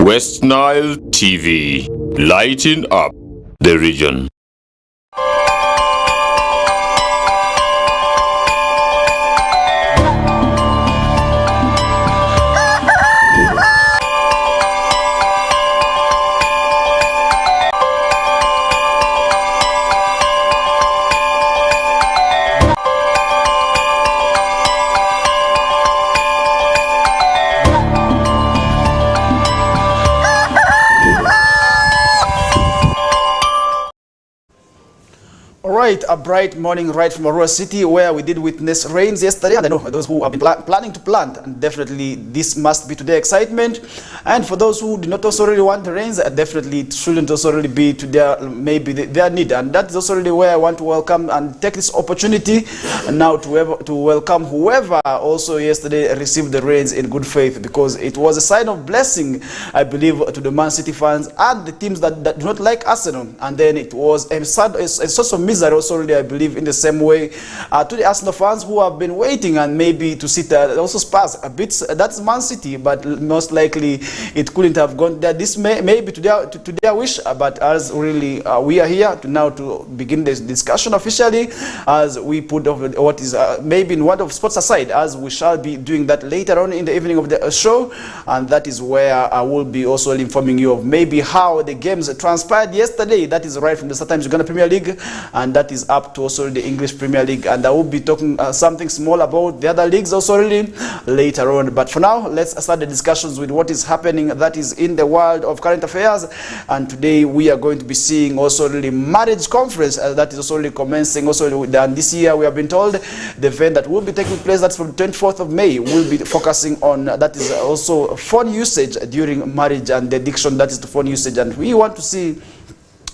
West Nile TV, lighting up the region. Right, a bright morning right from Aurora City, where we did witness rains yesterday, and I know those who have been planning to plant, and definitely this must be today excitement. And for those who do not also really want the rains, definitely it shouldn't also really be to their need, and that's also really where I want to welcome and take this opportunity now to welcome whoever also yesterday received the rains in good faith, because it was a sign of blessing, I believe, to the Man City fans and the teams that do not like Arsenal, and then it was a source of misery also really, I believe, in the same way to the Arsenal fans who have been waiting and maybe to sit also Spurs a bit. That's Man City, but most likely it couldn't have gone there. This may be to their wish, but as really we are here to begin this discussion officially, as we put what is maybe in one of sports aside, as we shall be doing that later on in the evening of the show, and that is where I will be also informing you of maybe how the games transpired yesterday. That is right from the Sometimes Uganda Premier League, and that is up to also the English Premier League, and I will be talking something small about the other leagues also really later on. But for now, let's start the discussions with what is happening that is in the world of current affairs. And today we are going to be seeing also really marriage conference that is also really commencing also, and this year we have been told the event that will be taking place, that's from the 24th of May, will be focusing on that is also phone usage during marriage and the addiction that is to phone usage, and we want to see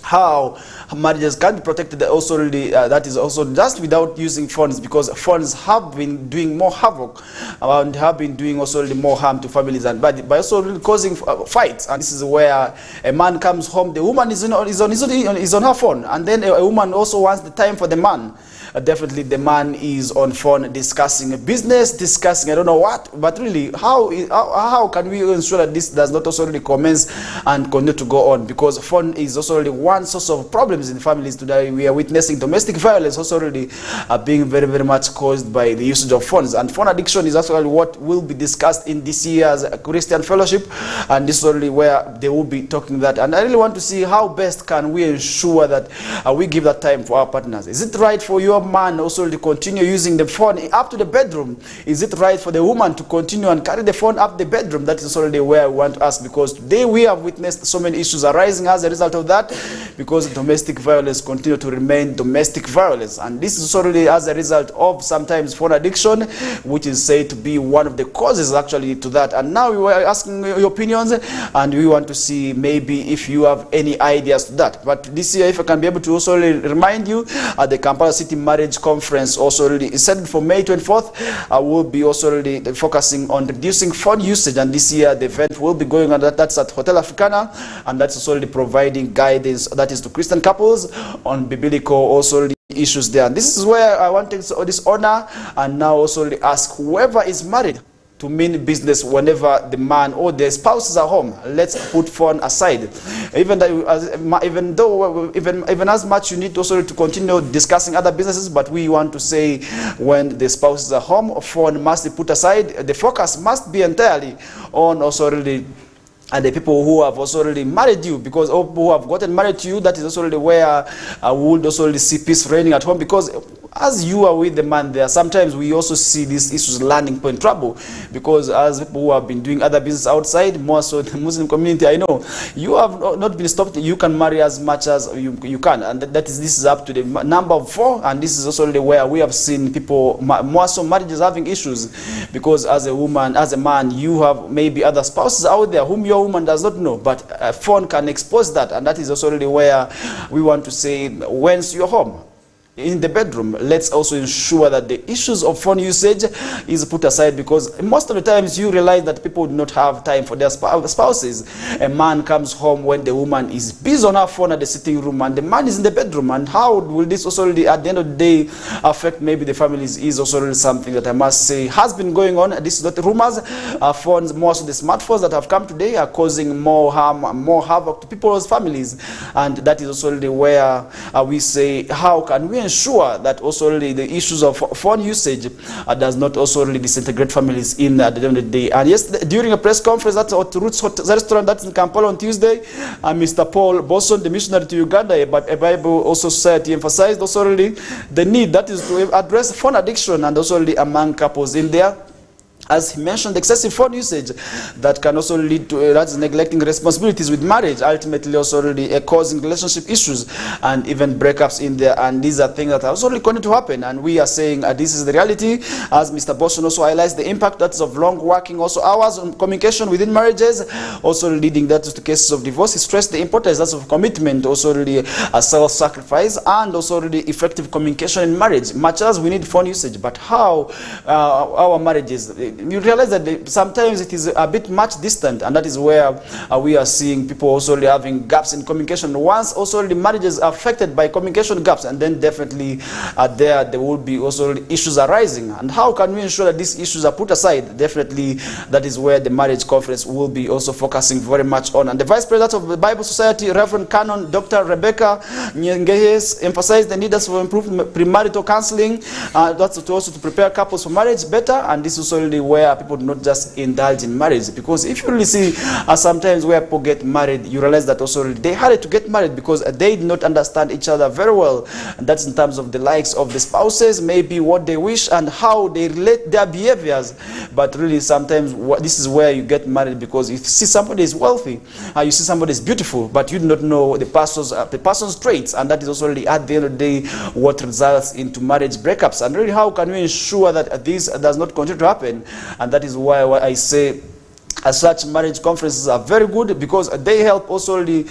how marriages can be protected also really, that is also just without using phones, because phones have been doing more havoc and have been doing also really more harm to families, and by also really causing fights. And this is where a man comes home, the woman is on her phone, and then a woman also wants the time for the man. Definitely the man is on phone discussing business, discussing I don't know what, but really how can we ensure that this does not also really commence and continue to go on, because phone is also really one source of problems in families today. We are witnessing domestic violence also really being very, very much caused by the usage of phones, and phone addiction is actually what will be discussed in this year's Christian Fellowship, and this is really where they will be talking that. And I really want to see how best can we ensure that we give that time for our partners. Is it right for your man also to continue using the phone up to the bedroom? Is it right for the woman to continue and carry the phone up the bedroom? That is already where we want to ask, because today we have witnessed so many issues arising as a result of that, because domestic violence continue to remain domestic violence, and this is already as a result of sometimes phone addiction, which is said to be one of the causes actually to that. And now we were asking your opinions, and we want to see maybe if you have any ideas to that. But this year, if I can be able to also remind you, the Kampala City Marriage Conference also really is set for May 24th. Will be also really focusing on reducing phone usage, and this year the event will be going on that's at Hotel Africana, and that's also really providing guidance that is to Christian couples on biblical also really issues there. And this is where I want to take this honor and now also really ask whoever is married to mean business whenever the man or the spouse is at home. Let's put phone aside. Even as much you need also to continue discussing other businesses, but we want to say when the spouse is at home, phone must be put aside. The focus must be entirely on also really and the people who have also already married you, because who have gotten married to you, that is also really where we would also really see peace reigning at home, because as you are with the man there, sometimes we also see these issues landing in trouble, because as people who have been doing other business outside, more so the Muslim community, I know, you have not been stopped. You can marry as much as you can, and this is up to the number of 4, and this is also really where we have seen people, more so marriages having issues, because as a woman, as a man, you have maybe other spouses out there whom your woman does not know, but a phone can expose that, and that is also really where we want to say, once you're home, in the bedroom, let's also ensure that the issues of phone usage is put aside, because most of the times you realize that people do not have time for their spouses. A man comes home when the woman is busy on her phone at the sitting room and the man is in the bedroom. And how will this also really, at the end of the day, affect maybe the families is also really something that I must say has been going on. This is not rumors. Phones, most of the smartphones that have come today are causing more harm and more havoc to people's families. And that is also really where we say, how can we ensure that also really the issues of phone usage does not also really disintegrate families in at the end of the day. And yes, during a press conference at Roots Restaurant that's in Kampala on Tuesday, Mr. Paul Bosson, the missionary to Uganda, a Bible also society, emphasized also really the need that is to address phone addiction and also really among couples in there. As he mentioned, excessive phone usage that can also lead to that's neglecting responsibilities with marriage, ultimately also really causing relationship issues and even breakups in there. And these are things that are also really going to happen. And we are saying this is the reality, as Mr. Boston also highlights the impact that is of long working also hours on communication within marriages, also leading that to cases of divorce. He stressed the importance of commitment, also really self-sacrifice, and also really effective communication in marriage. Much as we need phone usage, but how our marriages, you realize that sometimes it is a bit much distant, and that is where we are seeing people also having gaps in communication. Once also the marriages are affected by communication gaps, and then definitely there will be also issues arising. And how can we ensure that these issues are put aside? Definitely that is where the marriage conference will be also focusing very much on. And the Vice President of the Bible Society, Reverend Canon Dr. Rebecca Nyengehes, emphasized the need for improved premarital counseling. That's to also to prepare couples for marriage better, and this is also where people do not just indulge in marriage. Because if you really see sometimes where people get married, you realize that also they had to get married because they did not understand each other very well. And that's in terms of the likes of the spouses, maybe what they wish and how they relate their behaviors. But really sometimes this is where you get married, because if you see somebody is wealthy, you see somebody is beautiful, but you do not know the person's traits, and that is also really at the end of the day what results into marriage breakups. And really, how can we ensure that this does not continue to happen? And that is why I say as such marriage conferences are very good, because they help also really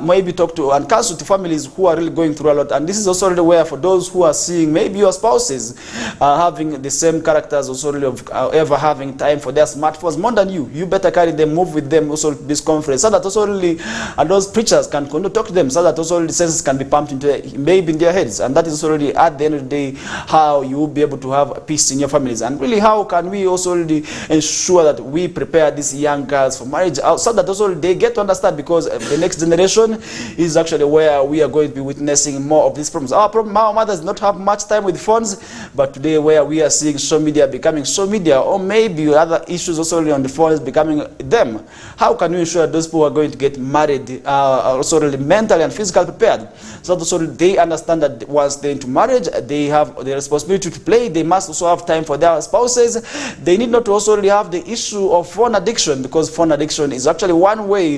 maybe talk to and counsel to families who are really going through a lot. And this is also really where for those who are seeing maybe your spouses having the same characters, also really of ever having time for their smartphones more than you better carry them, move with them also to this conference, so that also really those preachers can talk to them, so that also really senses can be pumped into maybe in their heads. And that is also really at the end of the day how you will be able to have peace in your families. And really, how can we also really ensure that we prepare these young girls for marriage, so that also they get to understand, because the next generation is actually where we are going to be witnessing more of these problems. Our mothers do not have much time with phones, but today where we are seeing social media becoming social media, or maybe other issues also on the phones becoming them, how can we ensure that those people who are going to get married are also really mentally and physically prepared, so that also they understand that once they're into marriage, they have the responsibility to play. They must also have time for their spouses. They need not to also really have the issue of phone addiction, because phone addiction is actually one way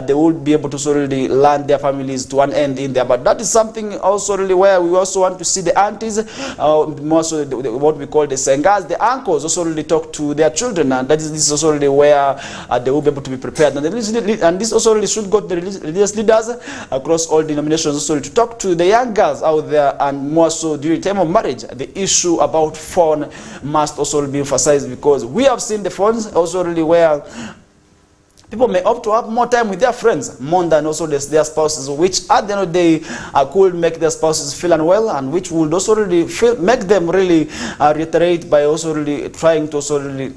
they will be able to sort of really land their families to one end in there. But that is something also really where we also want to see the aunties, more so what we call the sengas, the uncles, also really talk to their children, and this is also really where they will be able to be prepared. And this also really should go to the religious leaders across all denominations also to talk to the young girls out there, and more so during the time of marriage, the issue about phone must also be emphasized, because we have seen the phones also really where people may opt to have more time with their friends more than also their spouses, which at the end of the day could make their spouses feel unwell, and which would also really make them really reiterate by also really trying to also really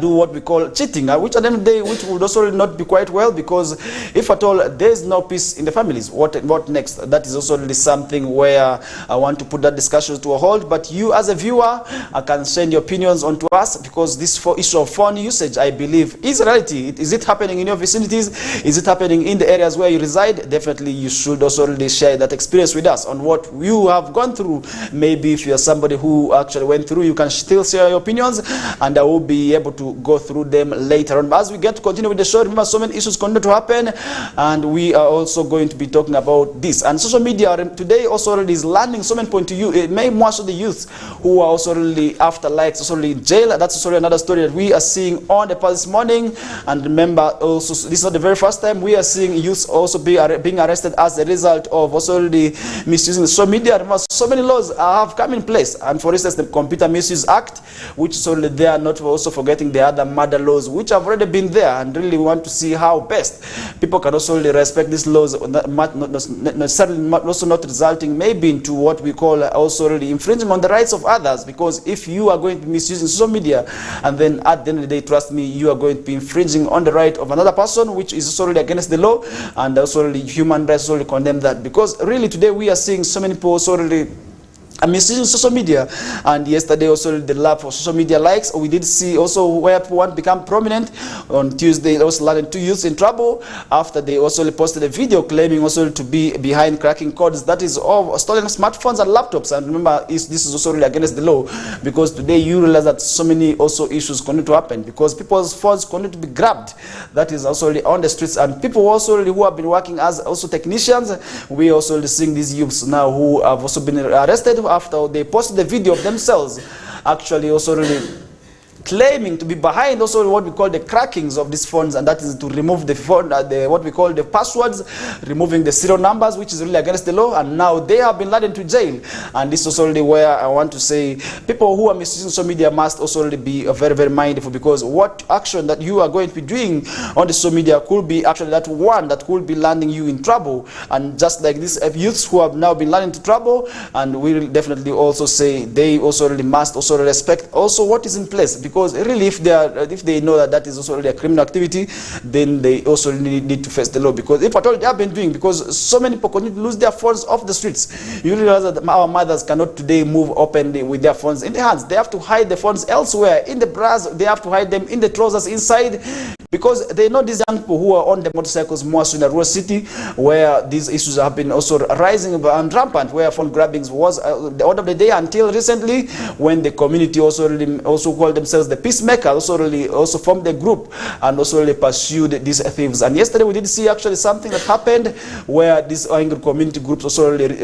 do what we call cheating, which at the end of the day, which would also not be quite well, because if at all there is no peace in the families, what next? That is also really something where I want to put that discussion to a halt. But you as a viewer can send your opinions on to us, because this issue of phone usage, I believe, is a reality. Is it happening in your vicinities? Is it happening in the areas where you reside? Definitely you should also really share that experience with us on what you have gone through. Maybe if you're somebody who actually went through, you can still share your opinions, and I will be able to to go through them later on. But as we get to continue with the show, remember, so many issues continue to happen, and we are also going to be talking about this. And social media today also already is landing so many points to you. It may most of the youth who are also really after likes, also really in jail. That's also another story that we are seeing on the past this morning. And remember, also, this is not the very first time we are seeing youth also being arrested as a result of also really misusing social media. Remember, so many laws have come in place, and for instance, the Computer Misuse Act, which is already there, not also forgetting the other murder laws, which have already been there, and really want to see how best people can also really respect these laws, not necessarily also not resulting maybe into what we call also really infringing on the rights of others. Because if you are going to be misusing social media, and then at the end of the day, trust me, you are going to be infringing on the right of another person, which is also really against the law, and also really human rights also condemn that. Because really today we are seeing so many people also really misusing social media. And yesterday also the love for social media likes, we did see also where people want to become prominent. On Tuesday also landed 2 youths in trouble after they also posted a video claiming also to be behind cracking codes, that is of stolen smartphones and laptops. And remember, this is also really against the law, because today you realize that so many also issues continue to happen because people's phones continue to be grabbed. That is also really on the streets, and people also really who have been working as also technicians, we also really seeing these youths now who have also been arrested after they posted the video of themselves actually also really claiming to be behind also what we call the crackings of these phones, and that is to remove the phone, what we call the passwords, removing the serial numbers, which is really against the law. And now they have been led into jail. And this is also really where I want to say people who are misusing social media must also really be very, very mindful, because what action that you are going to be doing on the social media could be actually that one that could be landing you in trouble. And just like these youths who have now been landing into trouble, and we will definitely also say they also really must also respect also what is in place. Because really, if they know that is also really a criminal activity, then they also need to face the law. Because if at all they have been doing, because so many people continue to lose their phones off the streets. You realize that our mothers cannot today move openly with their phones in their hands. They have to hide the phones elsewhere, in the bras, they have to hide them in the trousers inside, because they know these young people who are on the motorcycles more so in a rural city where these issues have been also rising and rampant, where phone grabbings was the order of the day until recently, when the community also called themselves the peacemakers, also formed a group and also really pursued these thieves. And yesterday we did see actually something that happened where these angry community groups also really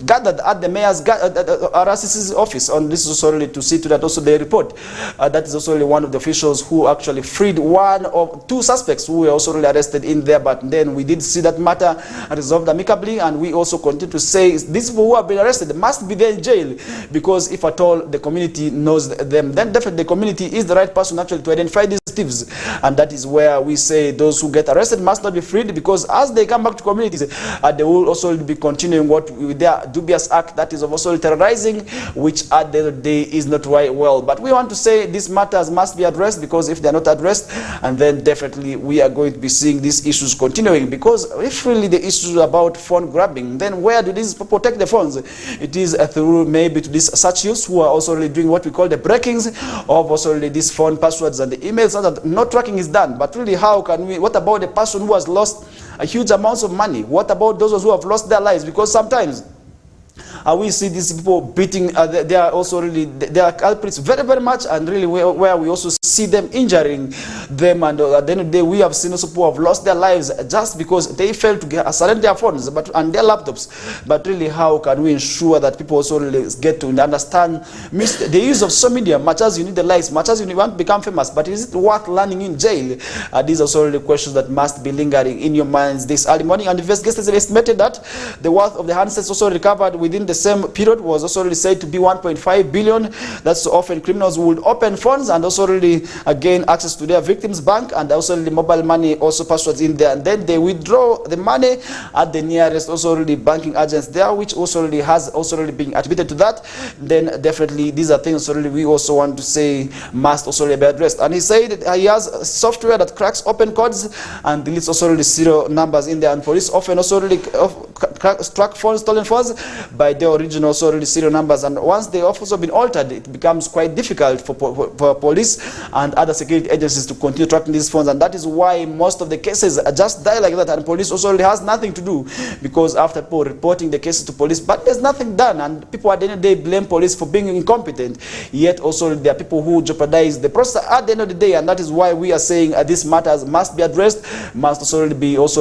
gathered at the mayor's RCC's office, and this is also really to see to that also they report. That is also really one of the officials who actually freed one of 2 suspects who were also really arrested in there. But then we did see that matter resolved amicably, and we also continue to say these people who have been arrested must be there in jail, because if at all the community knows them, then definitely the community is the right person actually to identify these thieves. And that is where we say those who get arrested must not be freed, because as they come back to communities, they will also be continuing with their dubious act, that is of also terrorizing, which at the end of the day is not right well. But we want to say these matters must be addressed, because if they are not addressed, and then definitely we are going to be seeing these issues continuing. Because if really the issue about phone grabbing, then where do these people take the phones? It is through maybe to these such youths who are also really doing what we call the breakings of also really these phone passwords and the emails, so that no tracking is done. But really, how can we, what about the person who has lost a huge amounts of money? What about those who have lost their lives? Because sometimes we see these people beating, they are also really, they are culprits very, very much, and really where we also see them injuring them. And at the end of the day, we have seen also people have lost their lives just because they failed to surrender their phones and their laptops. But really, how can we ensure that people also really get to understand the use of social media? Much as you need the likes, much as you want to become famous, but is it worth landing in jail? These are also really questions that must be lingering in your minds this early morning. And investigators have estimated that the worth of the handsets also recovered within the same period was also really said to be 1.5 billion. That's so often criminals would open phones and also really gain access to their victims' bank, and also really mobile money also passwords in there, and then they withdraw the money at the nearest also really banking agents there, which also really has also really been attributed to that. Then definitely these are things really we also want to say must also really be addressed. And he said that he has software that cracks open codes and deletes also really serial numbers in there, and police often also really struck phones, stolen phones by the original serial numbers, and once they have also been altered, it becomes quite difficult for police and other security agencies to continue tracking these phones, and that is why most of the cases just die like that, and police also has nothing to do, because after people reporting the cases to police, but there's nothing done, and people at the end of the day blame police for being incompetent, yet also there are people who jeopardize the process at the end of the day, and that is why we are saying these matters must be addressed, must also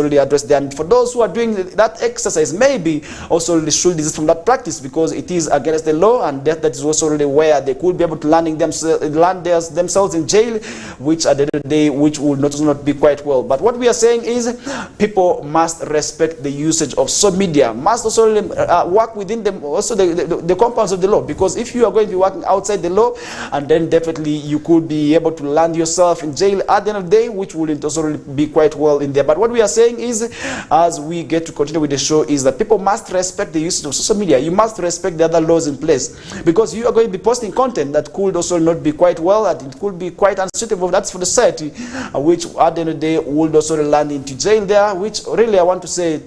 be addressed. And for those who are doing that exercise, maybe also should desist from that practice, because it is against the law, and that is also really where they could be able to land themselves in jail, which at the end of the day, which would not be quite well. But what we are saying is people must respect the usage of social media, must also work within them, also the compounds of the law, because if you are going to be working outside the law, and then definitely you could be able to land yourself in jail at the end of the day, which will also really be quite well in there. But what we are saying is, as we get to continue with the show, is that people must respect the usage of social media. You must respect the other laws in place, because you are going to be posting content that could also not be quite well, and it could be quite unsuitable. That's for the society, which at the end of the day would also land into jail there, which really I want to say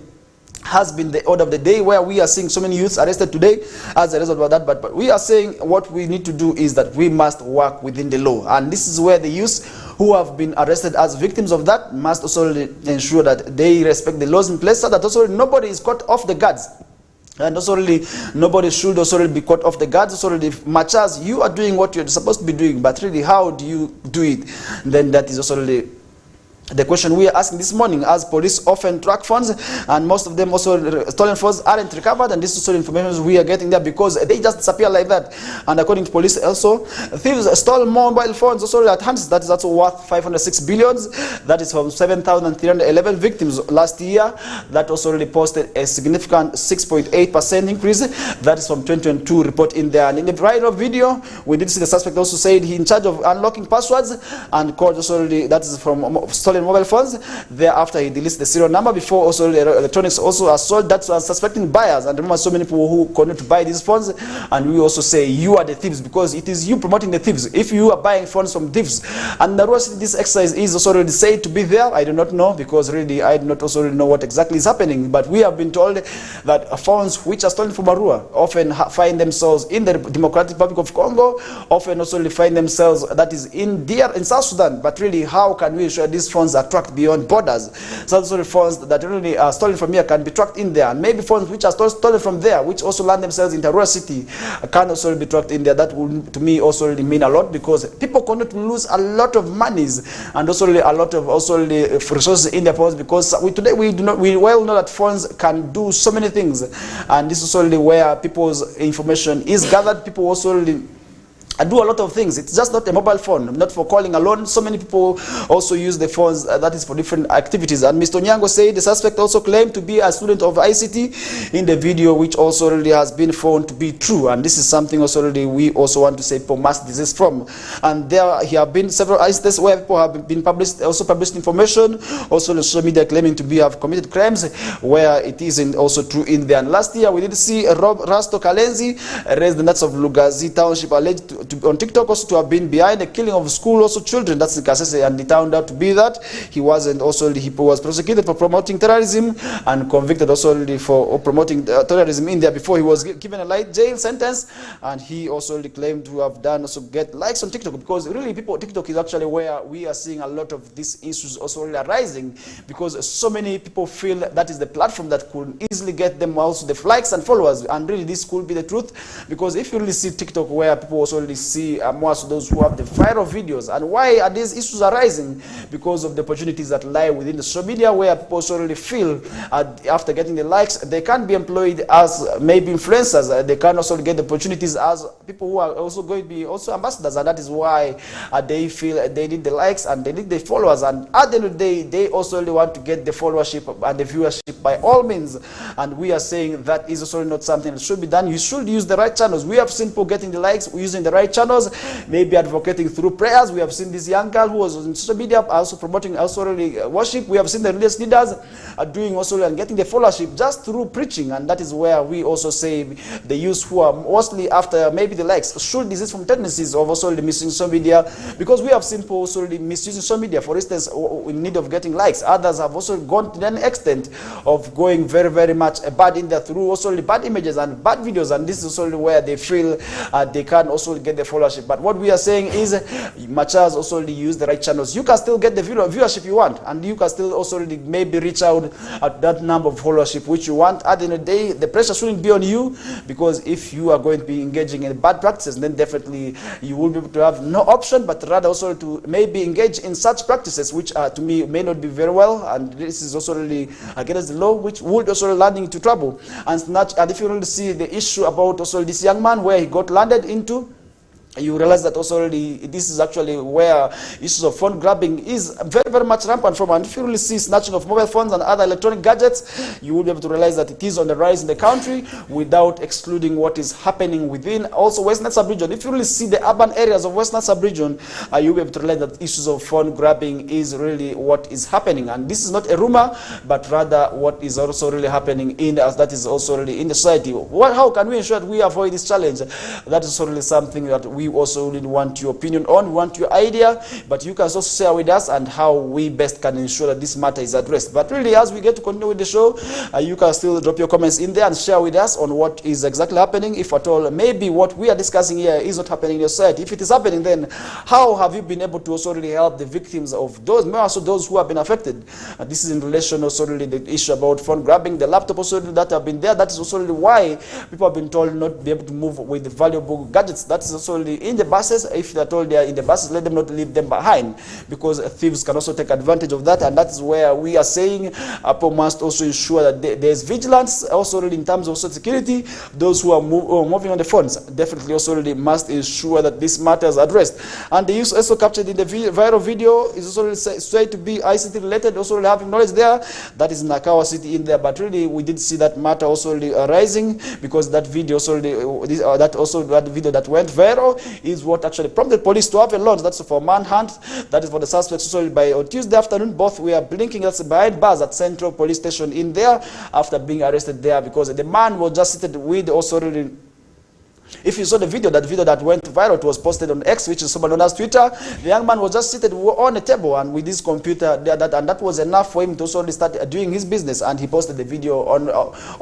has been the order of the day, where we are seeing so many youths arrested today as a result of that. But we are saying what we need to do is that we must work within the law, and this is where the youths who have been arrested as victims of that must also ensure that they respect the laws in place, so that also nobody is caught off the guards. And also really, nobody should also really be caught off the guards. Also really, much as you are doing what you're supposed to be doing, but really how do you do it? Then that is also really the question we are asking this morning, as police often track phones, and most of them also stolen phones aren't recovered, and this is also information we are getting there, because they just disappear like that. And according to police also, thieves stole mobile phones also at hands, that is also worth 506 billions. That is from 7,311 victims last year. That also really posted a significant 6.8% increase. That is from 2022 report in there. And in the viral video, we did see the suspect also said he in charge of unlocking passwords, and called also really, that is from stolen mobile phones. Thereafter, he deletes the serial number before also the electronics also are sold. That's unsuspecting buyers. And remember, so many people who continue to buy these phones, and we also say you are the thieves, because it is you promoting the thieves. If you are buying phones from thieves, and the rest of this exercise is also already said to be there, I do not know, because really I do not also really know what exactly is happening. But we have been told that phones which are stolen from Arua often find themselves in the Democratic Republic of Congo, often also find themselves that is in South Sudan. But really, how can we ensure these phones are tracked beyond borders? So the phones that really are stolen from here can be tracked in there, and maybe phones which are stolen from there, which also land themselves in Arua city, can also be tracked in there. That would, to me, also really mean a lot, because people cannot lose a lot of monies, and also really a lot of also really resources in their phones, because today we well know that phones can do so many things, and this is also really where people's information is gathered. People also really do a lot of things. It's just not a mobile phone, not for calling alone. So many people also use the phones, that is for different activities. And Mr. Nyango said the suspect also claimed to be a student of ICT in the video, which also really has been found to be true. And this is something also really we also want to say people must desist from. And there have been several instances where people have been published information, also on social media claiming to have committed crimes, where it isn't also true in there. And last year we did see Rasto Kalenzi, resident of Lugazi Township, alleged on TikTok also to have been behind the killing of school also children. That's in Kasese, and it turned out to be that he wasn't. Also he was prosecuted for promoting terrorism and convicted also for promoting terrorism in there before he was given a light jail sentence. And he also claimed to have done also get likes on TikTok, because really TikTok is actually where we are seeing a lot of these issues also really arising, because so many people feel that is the platform that could easily get them also the likes and followers. And really this could be the truth, because if you really see TikTok where people also really see more so those who have the viral videos. And why are these issues arising? Because of the opportunities that lie within the social media, where people also really feel after getting the likes, they can be employed as maybe influencers. They can also get the opportunities as people who are also going to be also ambassadors, and that is why they feel they need the likes and they need the followers. And at the end of the day, they also really want to get the followership and the viewership by all means. And we are saying that is also not something that should be done. You should use the right channels. We have seen people getting the likes using the right right channels, maybe advocating through prayers. We have seen this young girl who was on social media also promoting also really worship. We have seen the religious leaders doing also and getting the followership just through preaching, and that is where we also say the youth who are mostly after maybe the likes should desist from tendencies of also the misusing social media, because we have seen people also really misusing social media, for instance, in need of getting likes. Others have also gone to an extent of going very, very much bad in there through also the bad images and bad videos, and this is also where they feel they can also get the followership. But what we are saying is, much as also use the right channels, you can still get the viewership you want, and you can still also maybe reach out at that number of followership which you want. At the end of the day, the pressure shouldn't be on you, because if you are going to be engaging in bad practices, then definitely you will be able to have no option but rather also to maybe engage in such practices which to me may not be very well, and this is also really against the law, which would also land into trouble. And if you really see the issue about also this young man where he got landed into, you realize that also this is actually where issues of phone grabbing is very, very much rampant from. And if you really see snatching of mobile phones and other electronic gadgets, you will be able to realize that it is on the rise in the country, without excluding what is happening within also Western Sub-Region. If you really see the urban areas of Western Sub-Region, you'll be able to realize that issues of phone grabbing is really what is happening. And this is not a rumor, but rather what is also really happening in us, that is also really in the society. How can we ensure that we avoid this challenge? That is also really something that we also really want your opinion on, we want your idea, but you can also share with us and how we best can ensure that this matter is addressed. But really, as we get to continue with the show, you can still drop your comments in there and share with us on what is exactly happening, if at all maybe what we are discussing here is not happening in your society. If it is happening, then how have you been able to also really help the victims of those, also those who have been affected? This is in relation also really the issue about phone grabbing, the laptop also that have been there. That is also really why people have been told not to be able to move with the valuable gadgets. That is also really in the buses. If they are told they are in the buses, let them not leave them behind, because thieves can also take advantage of that. And that is where we are saying Apple must also ensure that there is vigilance also really in terms of social security. Those who are moving on the phones definitely also really must ensure that this matter is addressed. And the use also captured in the viral video is also said to be ICT related, also really having knowledge there. That is Nakawa City in there, but really we did see that matter also really rising, because that video also really, that video that went viral is what actually prompted police to have a launch. That's for manhunt. That is for the suspects. So on Tuesday afternoon, both were blinking. That's behind bars at Central Police Station in there after being arrested there, because the man was just seated with also really. If you saw the video that went viral, it was posted on X, which is someone known as Twitter. The young man was just seated on a table and with his computer, and that was enough for him to also start doing his business. And he posted the video on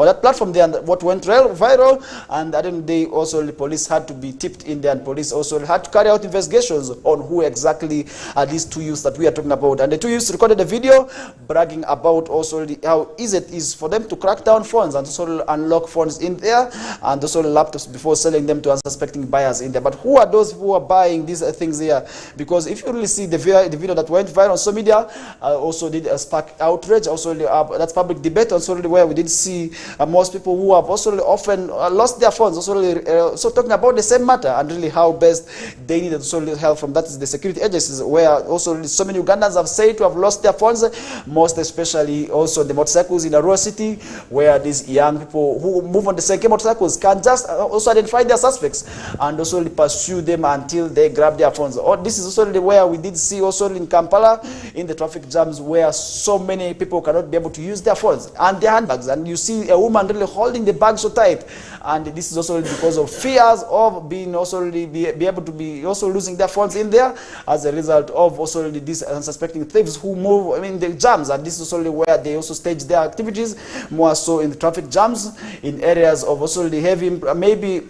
that platform there, and what went viral. And at the end of the day, also the police had to be tipped in there, and police also had to carry out investigations on who exactly are these two youths that we are talking about. And the two youths recorded the video bragging about also how easy it is for them to crack down phones and also unlock phones in there, and also laptops before selling them to unsuspecting buyers in there. But who are those who are buying these things here? Because if you really see the video that went viral on social media, also did spark outrage, also that's public debate, also where we did see most people who have also often lost their phones, also so talking about the same matter, and really how best they need also help from that is the security agencies, where also so many Ugandans have said to have lost their phones, most especially also the motorcycles in a rural city, where these young people who move on the same motorcycles can just also identify their suspects and also pursue them until they grab their phones. This is also where we did see also in Kampala in the traffic jams, where so many people cannot be able to use their phones and their handbags, and you see a woman really holding the bag so tight, and this is also because of fears of being also be able to be also losing their phones in there as a result of also these unsuspecting thieves who move in the jams. And this is also where they also stage their activities more so in the traffic jams in areas of also the heavy maybe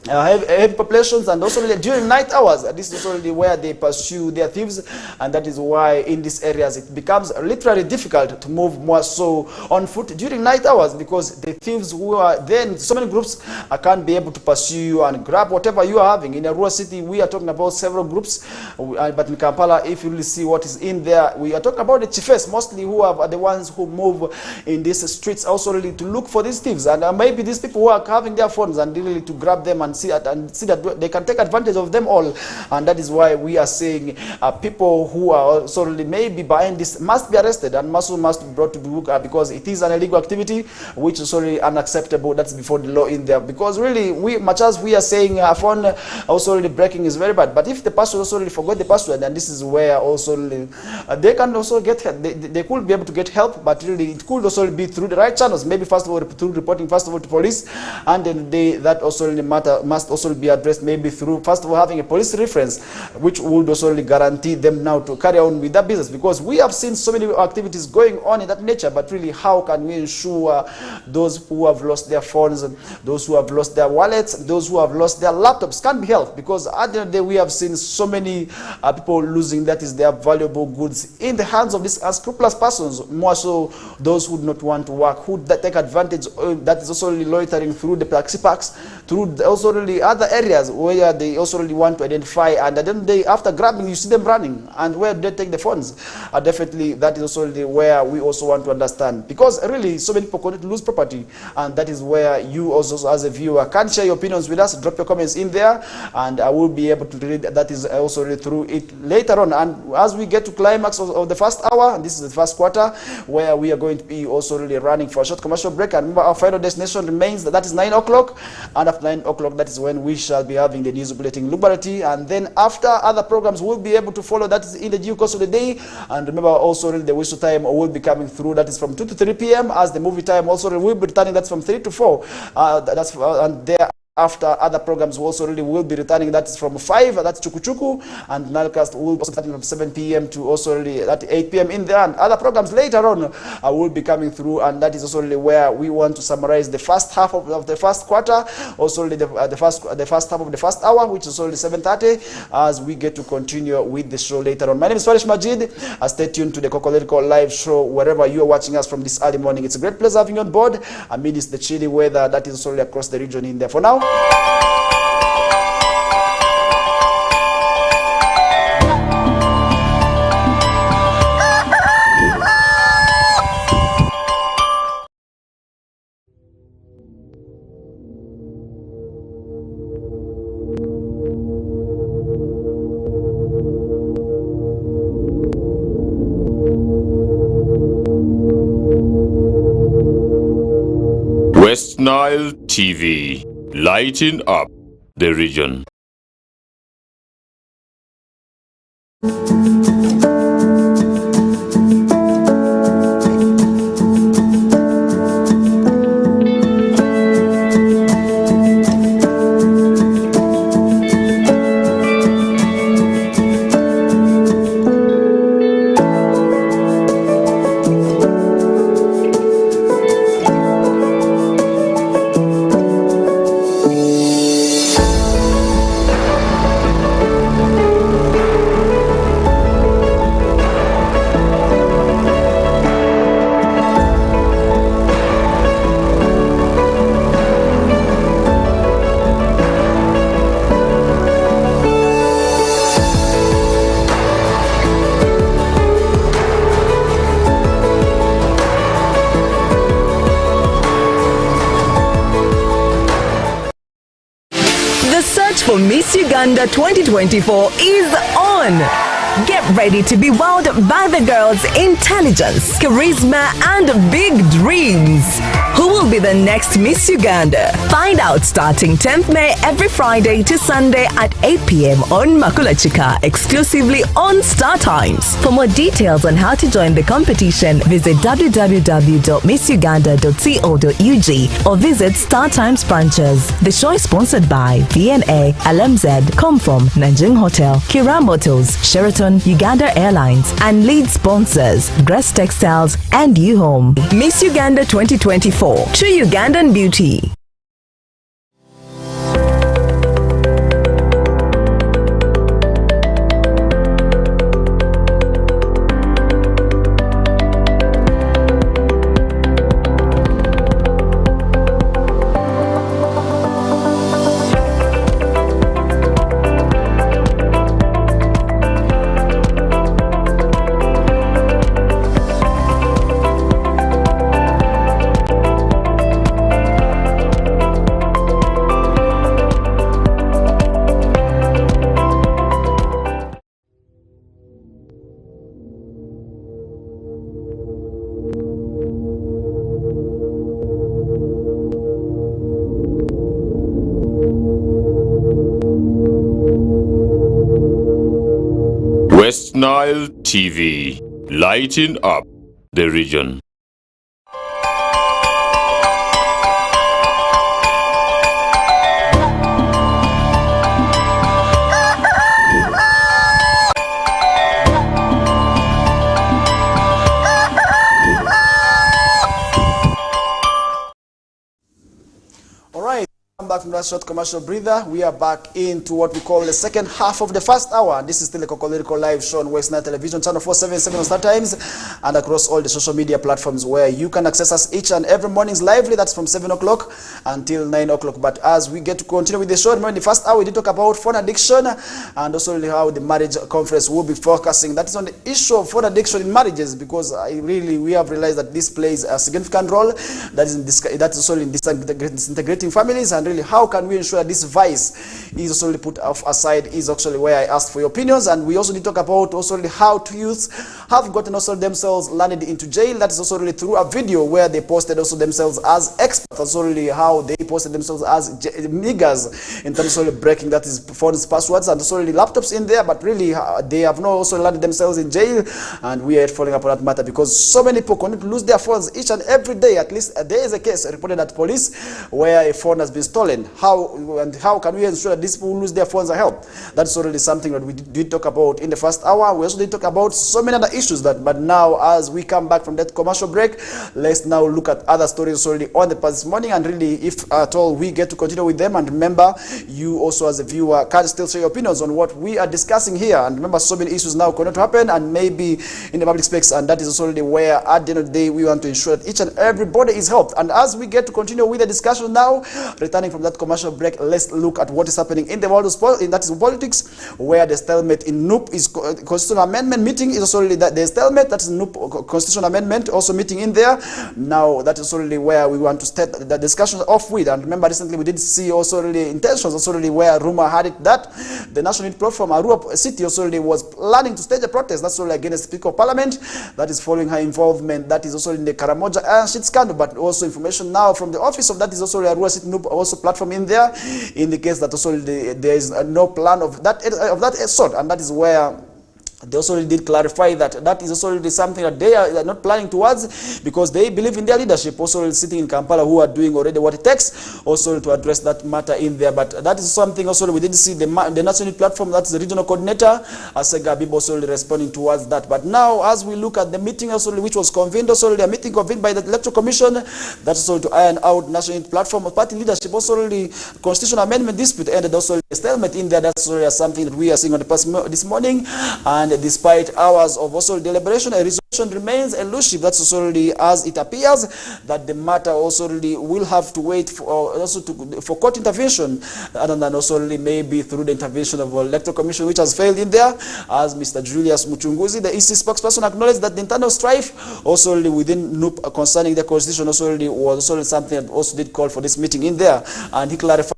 heavy populations, and also during night hours. This is also where they pursue their thieves, and that is why in these areas it becomes literally difficult to move more so on foot during night hours, because the thieves who are then so many groups can't be able to pursue you and grab whatever you are having. In a rural city, we are talking about several groups, but in Kampala, if you really see what is in there, we are talking about the chiefs mostly, who are the ones who move in these streets also really to look for these thieves, and maybe these people who are having their phones and really to grab them and and see that they can take advantage of them all. And that is why we are saying people who are also maybe behind this must be arrested and must be brought to book, because it is an illegal activity which is really unacceptable. That's before the law in there, because really much as we are saying phone also really breaking is very bad, but if the password also really forgot the password, and this is where also they can also get help. They could be able to get help, but really it could also be through the right channels. Maybe first of all through reporting first of all to police, and then that also really matter must also be addressed maybe through first of all having a police reference, which would also really guarantee them now to carry on with that business, because we have seen so many activities going on in that nature. But really, how can we ensure those who have lost their phones, those who have lost their wallets, those who have lost their laptops can be helped? Because at the end of the day, we have seen so many people losing that is their valuable goods in the hands of these unscrupulous persons, more so those who do not want to work, who take advantage, that is also really loitering through the taxi parks, through also really other areas where they also really want to identify, and then they, after grabbing, you see them running, and where they take the phones. Definitely that is also really where we also want to understand, because really so many people continue to lose property, and that is where you also as a viewer can share your opinions with us. Drop your comments in there, and I will be able to read that is also really through it later on. And as we get to climax of the first hour, and this is the first quarter, where we are going to be also really running for a short commercial break, and remember our final destination remains that is 9 o'clock, and after 9 o'clock that is when we shall be having the news bulletin Liberty, and then after other programs we'll be able to follow that is in the due course of the day. And remember also really the whistle time will be coming through, that is from 2 to 3 p.m. as the movie time also will be returning, that's from 3 to 4, and there after other programs we also really will be returning, that is from 5, that's Chukuchuku, and Nalcast will also starting from 7 p.m. to also really at 8 p.m. in there, and other programs later on will be coming through, and that is also really where we want to summarize the first half of the first quarter, also really the first half of the first hour, which is only 7:30, as we get to continue with the show later on. My name is FARISH Majid. Stay tuned to the Kokoliriko live show wherever you are watching us from this early morning. It's a great pleasure having you on board amidst the chilly weather that is also really across the region in there. For now, West Nile TV, lighting up the region. For Miss Uganda 2024 is on. Get ready to be wowed by the girls' intelligence, charisma, and big dreams. Who will be the next Miss Uganda? Find out starting 10th May every Friday to Sunday at 8 p.m. on Makulachika, exclusively on Star Times. For more details on how to join the competition, visit www.missuganda.co.ug or visit Star Times branches. The show is sponsored by VNA, LMZ, Comfom, Nanjing Hotel, Kira Motors, Sheraton, Uganda Airlines, and lead sponsors Grass Textiles and U-Home. Miss Uganda 2024, true Ugandan beauty. West Nile TV, lighting up the region. All right. Back from that short commercial breather, we are back into what we call the second half of the first hour. This is still a Kokoliriko live show on West Nile Television, channel 477 on Star Times, and across all the social media platforms where you can access us each and every morning's lively. That's from 7 o'clock until 9 o'clock. But as we get to continue with the show, remember in the first hour we did talk about phone addiction and also really how the marriage conference will be focusing. That is on the issue of phone addiction in marriages, because we have realized that this plays a significant role. That is also in disintegrating families, and really how can we ensure that this vice is also put off aside is actually where I asked for your opinions. And we also did talk about also really how two youths have gotten also themselves landed into jail. That is also really through a video where they posted also themselves as experts, also really how they posted themselves as niggers in terms of really breaking that is phones passwords and also really laptops in there, but really they have not also landed themselves in jail. And we are following up on that matter because so many people continue to lose their phones each and every day. At least there is a case reported at police where a phone has been stolen. How can we ensure that these people who lose their phones are helped? That's already something that we did talk about in the first hour. We also did talk about so many other issues but now as we come back from that commercial break, let's now look at other stories already on the past this morning, and really if at all we get to continue with them. And remember, you also as a viewer can still share your opinions on what we are discussing here. And remember, so many issues now continue to happen and maybe in the public space, and that is also already where at the end of the day we want to ensure that each and everybody is helped. And as we get to continue with the discussion now, returning from that commercial break, let's look at what is happening in the world of that is politics, where the stalemate in NUP is constitutional amendment meeting is also really that the stalemate, that is NUP constitutional amendment also meeting in there. Now that is already where we want to start the discussion off with. And remember, recently we did see also really intentions also really where rumor had it that the National Unity Platform Arua City also really was planning to stage a protest. That's really against the Speaker of Parliament. That is following her involvement. That is also in the Karamoja and shit scandal, but also information now from the office of that is also Arua City NUP also platform in there, indicates that also there is no plan of that sort. And that is where they also did clarify that that is also something that they are not planning towards, because they believe in their leadership also sitting in Kampala, who are doing already what it takes also to address that matter in there. But that is something also we did see the National Unity Platform, that's the regional coordinator Asega Bibo also responding towards that. But now as we look at the meeting also which was convened, also a meeting convened by the Electoral Commission, that's also to iron out National Unity Platform party leadership, also the constitutional amendment dispute ended, also a stalemate in there. That's also something that we are seeing on the past this morning. And despite hours of also deliberation, a resolution remains elusive. That's also really, as it appears that the matter also really will have to wait for for court intervention, other than also really maybe through the intervention of the Electoral Commission, which has failed in there. As Mr. Julius Muchunguzi, the EC spokesperson, acknowledged that the internal strife also really within NUP concerning the constitution also really was also something that also did call for this meeting in there, and he clarified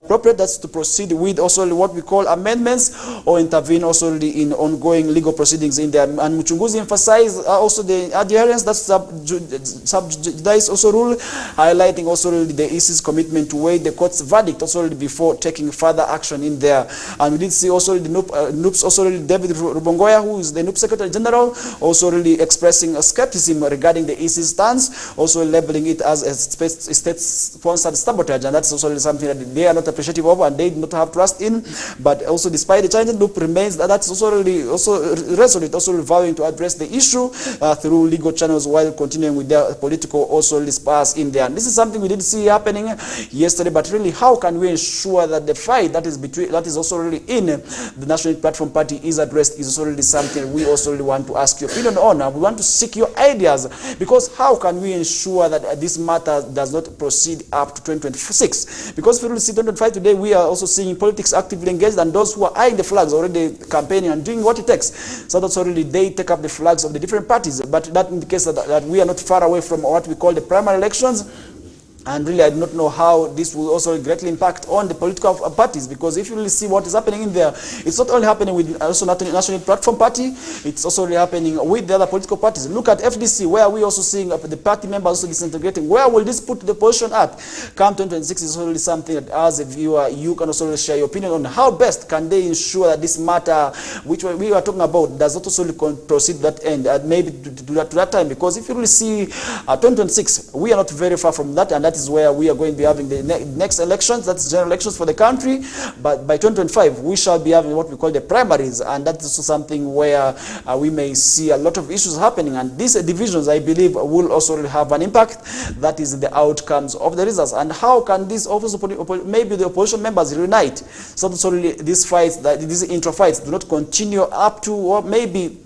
appropriate, that's to proceed with also what we call amendments or intervene also in ongoing legal proceedings in there. And Muchunguzi emphasized also the adherence, that's sub judice also rule, highlighting also the EC's commitment to weigh the court's verdict also before taking further action in there. And we did see also the NUP's also David Rubongoya, who is the NUP Secretary General, also really expressing a skepticism regarding the EC's stance, also labeling it as a state-sponsored sabotage, and that's also something that they are not appreciative of and they do not have trust in. But also despite the challenge, NUP remains that's also really resolute, also vowing to address the issue through legal channels while continuing with their political also spars in there. And this is something we did see happening yesterday. But really, how can we ensure that the fight that is also really in the National Unity Platform Party is addressed is also really something we also really want to ask your opinion on. We want to seek your ideas, because how can we ensure that this matter does not proceed up to 2026? Because if we really see 2025 today, we are also seeing politics actively engaged, and those who are eyeing the flags already campaigning and doing what it takes. So that's already they take up the flags of the different parties. But that indicates that we are not far away from what we call the primary elections. And really, I do not know how this will also greatly impact on the political parties, because if you really see what is happening in there, it's not only happening with also National Platform Party, it's also really happening with the other political parties. Look at FDC, where we also seeing the party members also disintegrating. Where will this put the position at? Come 2026 is really something that, as a viewer, you can also share your opinion on how best can they ensure that this matter, which we are talking about, does not also proceed to that end, maybe to that time. Because if you really see 2026, we are not very far from that, and that is where we are going to be having the next elections, that's general elections for the country. But by 2025, we shall be having what we call the primaries, and that is also something where we may see a lot of issues happening, and these divisions, I believe, will also have an impact. That is the outcomes of the results. And how can this also, maybe the opposition members unite, so that these fights, these intra-fights do not continue up to, or maybe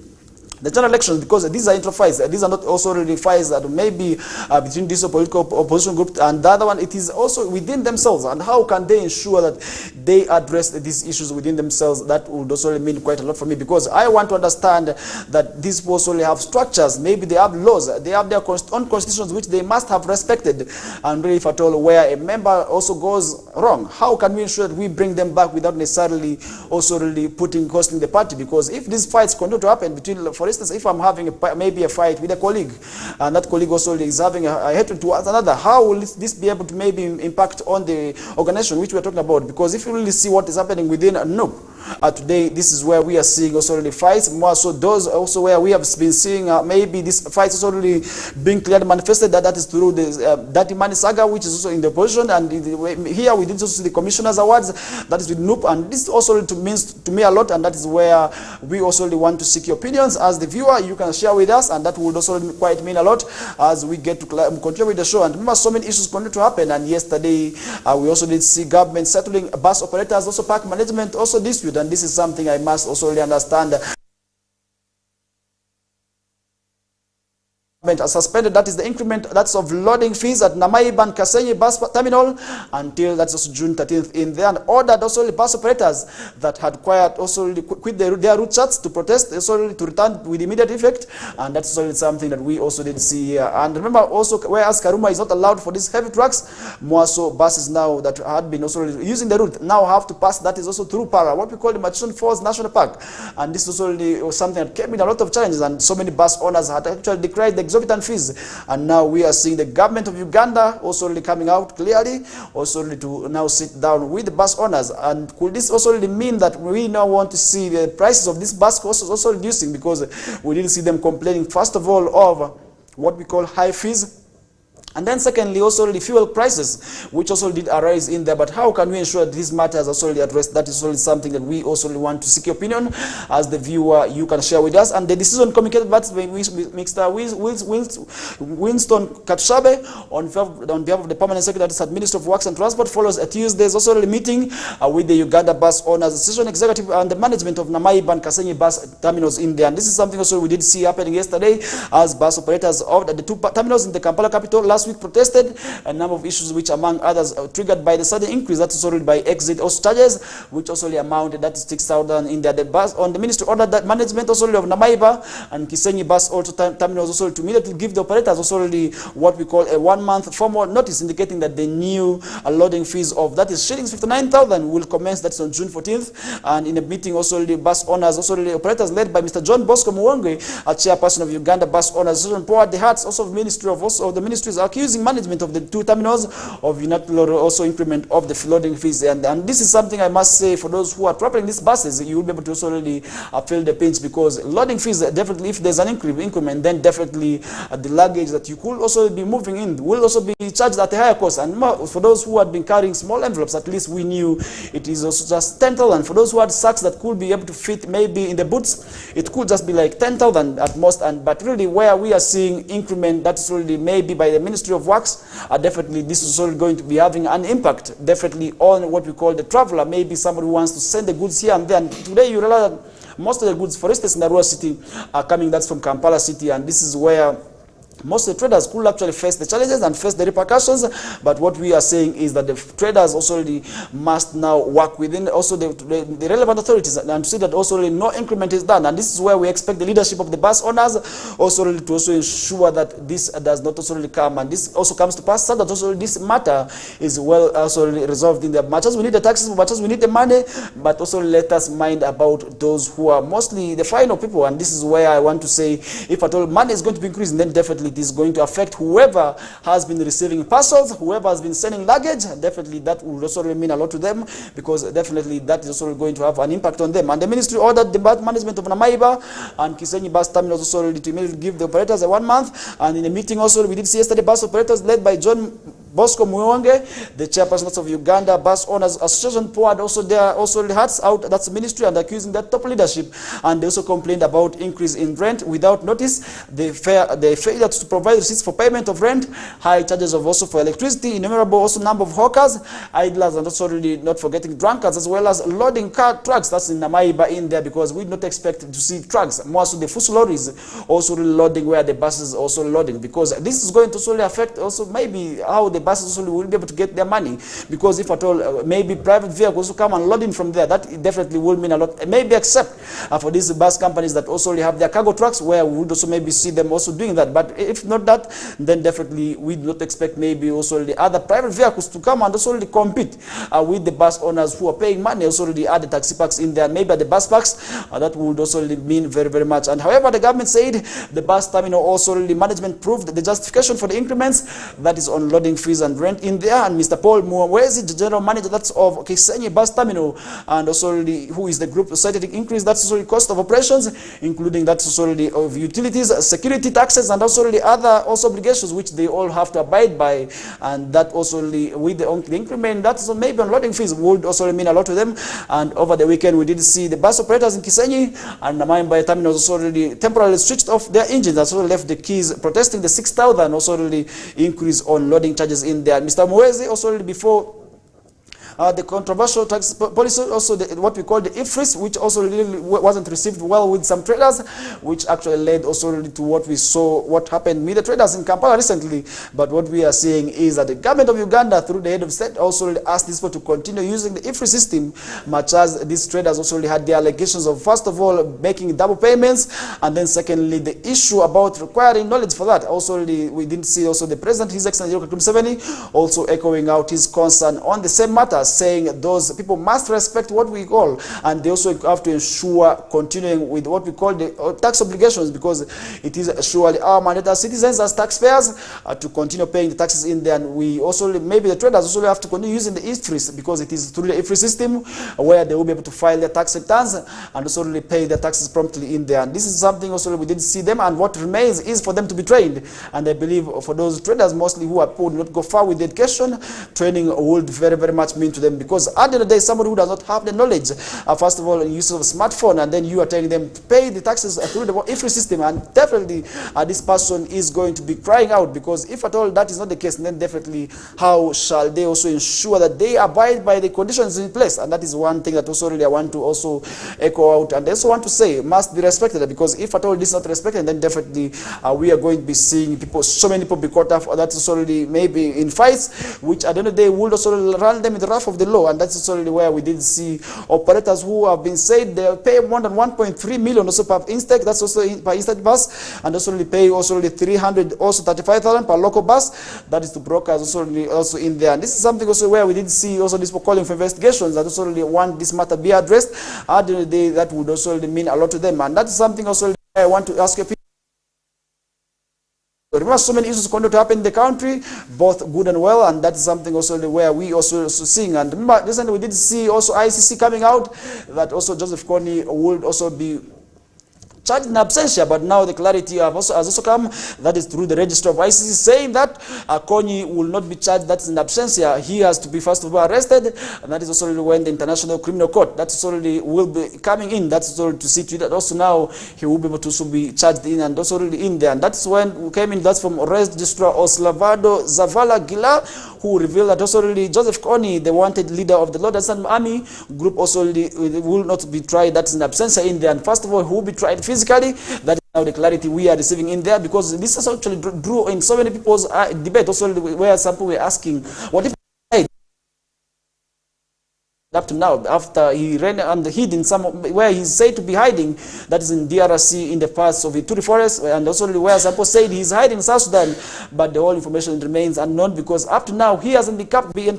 the general elections, because these are intra-fights. These are not also really fights that may be between this political opposition group and the other one. It is also within themselves. And how can they ensure that they address these issues within themselves? That would also mean quite a lot for me, because I want to understand that these also have structures. Maybe they have laws. They have their own constitutions which they must have respected. And really, if at all, where a member also goes wrong, how can we ensure that we bring them back without necessarily also really costing the party? Because if these fights continue to happen between, for instance, if I'm having maybe a fight with a colleague, and that colleague also is having a hatred towards another, how will this be able to maybe impact on the organization which we're talking about? Because if you really see what is happening within NUP, today, this is where we are seeing also really fights, more so those also where we have been seeing maybe these fights also really being clearly manifested, that is through the Dirty Money saga, which is also in the opposition, and here we did also see the Commissioners Awards, that is with NUP, and this also means to me a lot, and that is where we also really want to seek your opinions. As the viewer, you can share with us, and that would also quite mean a lot as we get to continue with the show. And remember, so many issues continue to happen, and yesterday we also did see government settling bus operators, also park management, also dispute. And this is something I must also really understand. Are suspended, that is the increment that's of loading fees at Namaiba and Kasenyi bus terminal until that's also June 13th. In there, and ordered also the bus operators that had also quit their route charts to protest, also to return with immediate effect, and that's also something that we also did see here. And remember also, whereas Karuma is not allowed for these heavy trucks, more so buses now that had been also using the route now have to pass, that is also through Para, what we call the Machison Falls National Park, and this was also something that came in a lot of challenges, and so many bus owners had actually declared the exorbitant fees. And now we are seeing the government of Uganda also really coming out clearly, also really to now sit down with the bus owners. And could this also really mean that we now want to see the prices of this bus costs also reducing, because we didn't see them complaining, first of all, of what we call high fees, and then secondly, also the fuel prices, which also did arise in there. But how can we ensure that these matters are solely addressed? That is also something that we also want to seek your opinion. As the viewer, you can share with us. And the decision communicated by Mr. Winston Katshabe on behalf of the Permanent Secretary at Ministry of Works and Transport follows a Tuesday's also a meeting with the Uganda Bus Owners Association Executive and the management of Namaiba and Kasenyi bus terminals in there. And this is something also we did see happening yesterday, as bus operators of the two terminals in the Kampala capital last week protested a number of issues, which among others triggered by the sudden increase that is already by exit also charges, which also amounted that is 6,000 in the bus. On the ministry ordered that management also of Namaiba and Kisenyi bus also terminals also to immediately give the operators also already what we call a 1-month formal notice, indicating that the new loading fees of that is shillings 59,000 will commence. That's on June 14th. And in a meeting also the bus owners, also the operators led by Mr. John Bosco Muwonge, a chairperson of Uganda Bus Owners Association, poured the hearts also of Ministry of the ministries accusing management of the two terminals of unilateral also increment of the loading fees. And this is something I must say, for those who are traveling these buses, you will be able to also really feel the pinch, because loading fees, definitely if there's an increment, then definitely the luggage that you could also be moving in will also be charged at a higher cost. And for those who had been carrying small envelopes, at least we knew it is also just 10,000. For those who had sacks that could be able to fit maybe in the boots, it could just be like 10,000 at most. But really where we are seeing increment, that's really maybe by the Ministry of Works, definitely this is also going to be having an impact definitely on what we call the traveler, maybe somebody who wants to send the goods here and there. And today you realize that most of the goods, for instance, in the rural city are coming, that's from Kampala city, and this is where most of the traders could actually face the challenges and face the repercussions, but what we are saying is that the traders also must now work within also the relevant authorities and see that also no increment is done. And this is where we expect the leadership of the bus owners also to also ensure that this does not also come, and this also comes to pass so that also this matter is well also resolved in the much as we need the taxes, much as we need the money, but also let us mind about those who are mostly the final people. And this is where I want to say, if at all money is going to be increased, then definitely it is going to affect whoever has been receiving parcels, whoever has been sending luggage. Definitely that will also mean a lot to them, because definitely that is also going to have an impact on them. And the ministry ordered the bus management of Namaiba and Kisenyi bus terminals also to immediately give the operators a 1 month. And in a meeting also we did see yesterday, bus operators led by John Bosco Muonge, the chairperson of Uganda Bus Owners Association, poured also their hearts out. That's the ministry, and accusing that top leadership. And they also complained about increase in rent without notice, the failure to provide receipts for payment of rent, high charges of also for electricity, innumerable also number of hawkers, idlers, and also really not forgetting drunkards, as well as loading car trucks. That's in Namaiba in there, because we not expect to see trucks, more so the full lorries also loading where the buses also loading, because this is going to solely affect also maybe how the buses also will be able to get their money, because if at all maybe private vehicles will come and load in from there, that definitely will mean a lot, maybe except for these bus companies that also have their cargo trucks, where we would also maybe see them also doing that. But if not that, then definitely we do not expect maybe also the other private vehicles to come and also compete with the bus owners who are paying money, also the other taxi parks in there, maybe at the bus parks. That would also mean very, very much. And however, the government said the bus terminal also the management proved the justification for the increments, that is on loading fees and rent in there. And Mr. Paul Muwezi, the general manager that's of Kisenyi bus terminal, and also who is the group cited increase, that's also the cost of operations, including that's also the of utilities, security taxes, and also the other also obligations which they all have to abide by. And that also with the increment, that's also maybe on loading fees would also mean a lot to them. And over the weekend we did see the bus operators in Kisenyi and Namaiba terminals also already temporarily switched off their engines, that's also left the keys, protesting the 6,000 also already increase on loading charges in there. Mr. Muwezi also before the controversial tax policy, also what we call the IFRIS, which also really wasn't received well with some traders, which actually led also to what we saw, what happened with the traders in Kampala recently. But what we are seeing is that the government of Uganda, through the head of state, also asked these people to continue using the IFRIS system, much as these traders also had the allegations of, first of all, making double payments, and then secondly, the issue about requiring knowledge for that. Also, we didn't see also the president, His Excellency Yoweri Museveni, also echoing out his concern on the same matter, saying those people must respect what we call, and they also have to ensure continuing with what we call the tax obligations, because it is surely our mandate as citizens, as taxpayers, to continue paying the taxes in there. And we also, maybe the traders also have to continue using the IFRIS, because it is through the IFRIS system where they will be able to file their tax returns and also pay their taxes promptly in there. And this is something also we didn't see them, and what remains is for them to be trained. And I believe for those traders mostly who are poor, not go far with education, training would very, very much mean to them, because at the end of the day, somebody who does not have the knowledge, first of all, use of a smartphone, and then you are telling them to pay the taxes through the IFRIS system, and definitely this person is going to be crying out, because if at all that is not the case, then definitely how shall they also ensure that they abide by the conditions in place? And that is one thing that also really I want to also echo out, and I also want to say must be respected, because if at all this is not respected, then definitely we are going to be seeing people, so many people be caught up, that's also already maybe in fights, which at the end of the day will also run them in the wrath of the law. And that's also where we did see operators who have been said they pay more than 1.3 million also per instake, that's also per instant bus, and also pay also 300, also 35,000 per local bus, that is to brokers also in there. And this is something also where we did see also this calling for investigations, that also want this matter be addressed. At the end of the day, that would also mean a lot to them. And that's something also I want to ask you. Remember, so many issues continue to happen in the country, both good and well, and that's something also where we also seeing. And remember, recently we did see also ICC coming out that also Joseph Kony would also be charged in absentia, but now the clarity has also come, that is through the register of ICC, saying that Kony will not be charged, that's in absentia. He has to be first of all arrested, and that is also when the International Criminal Court, that's already will be coming in, that's also to see to that also now he will be able to also be charged in, and also already in there. And that's when we came in, that's from Registrar Oslavado Zavala Gila, who revealed that also really Joseph Kony, the wanted leader of the Lord and Army group, also will not be tried, that's in absentia in there. And first of all, who will be tried physically, that now the clarity we are receiving in there, because this has actually drew in so many people's debate also, where some people were asking, what if up to now, after he ran and hid in where he's said to be hiding, that is in DRC, in the parts of Ituri forest, and also where some people said he's hiding in South Sudan, but the whole information remains unknown, because up to now he hasn't been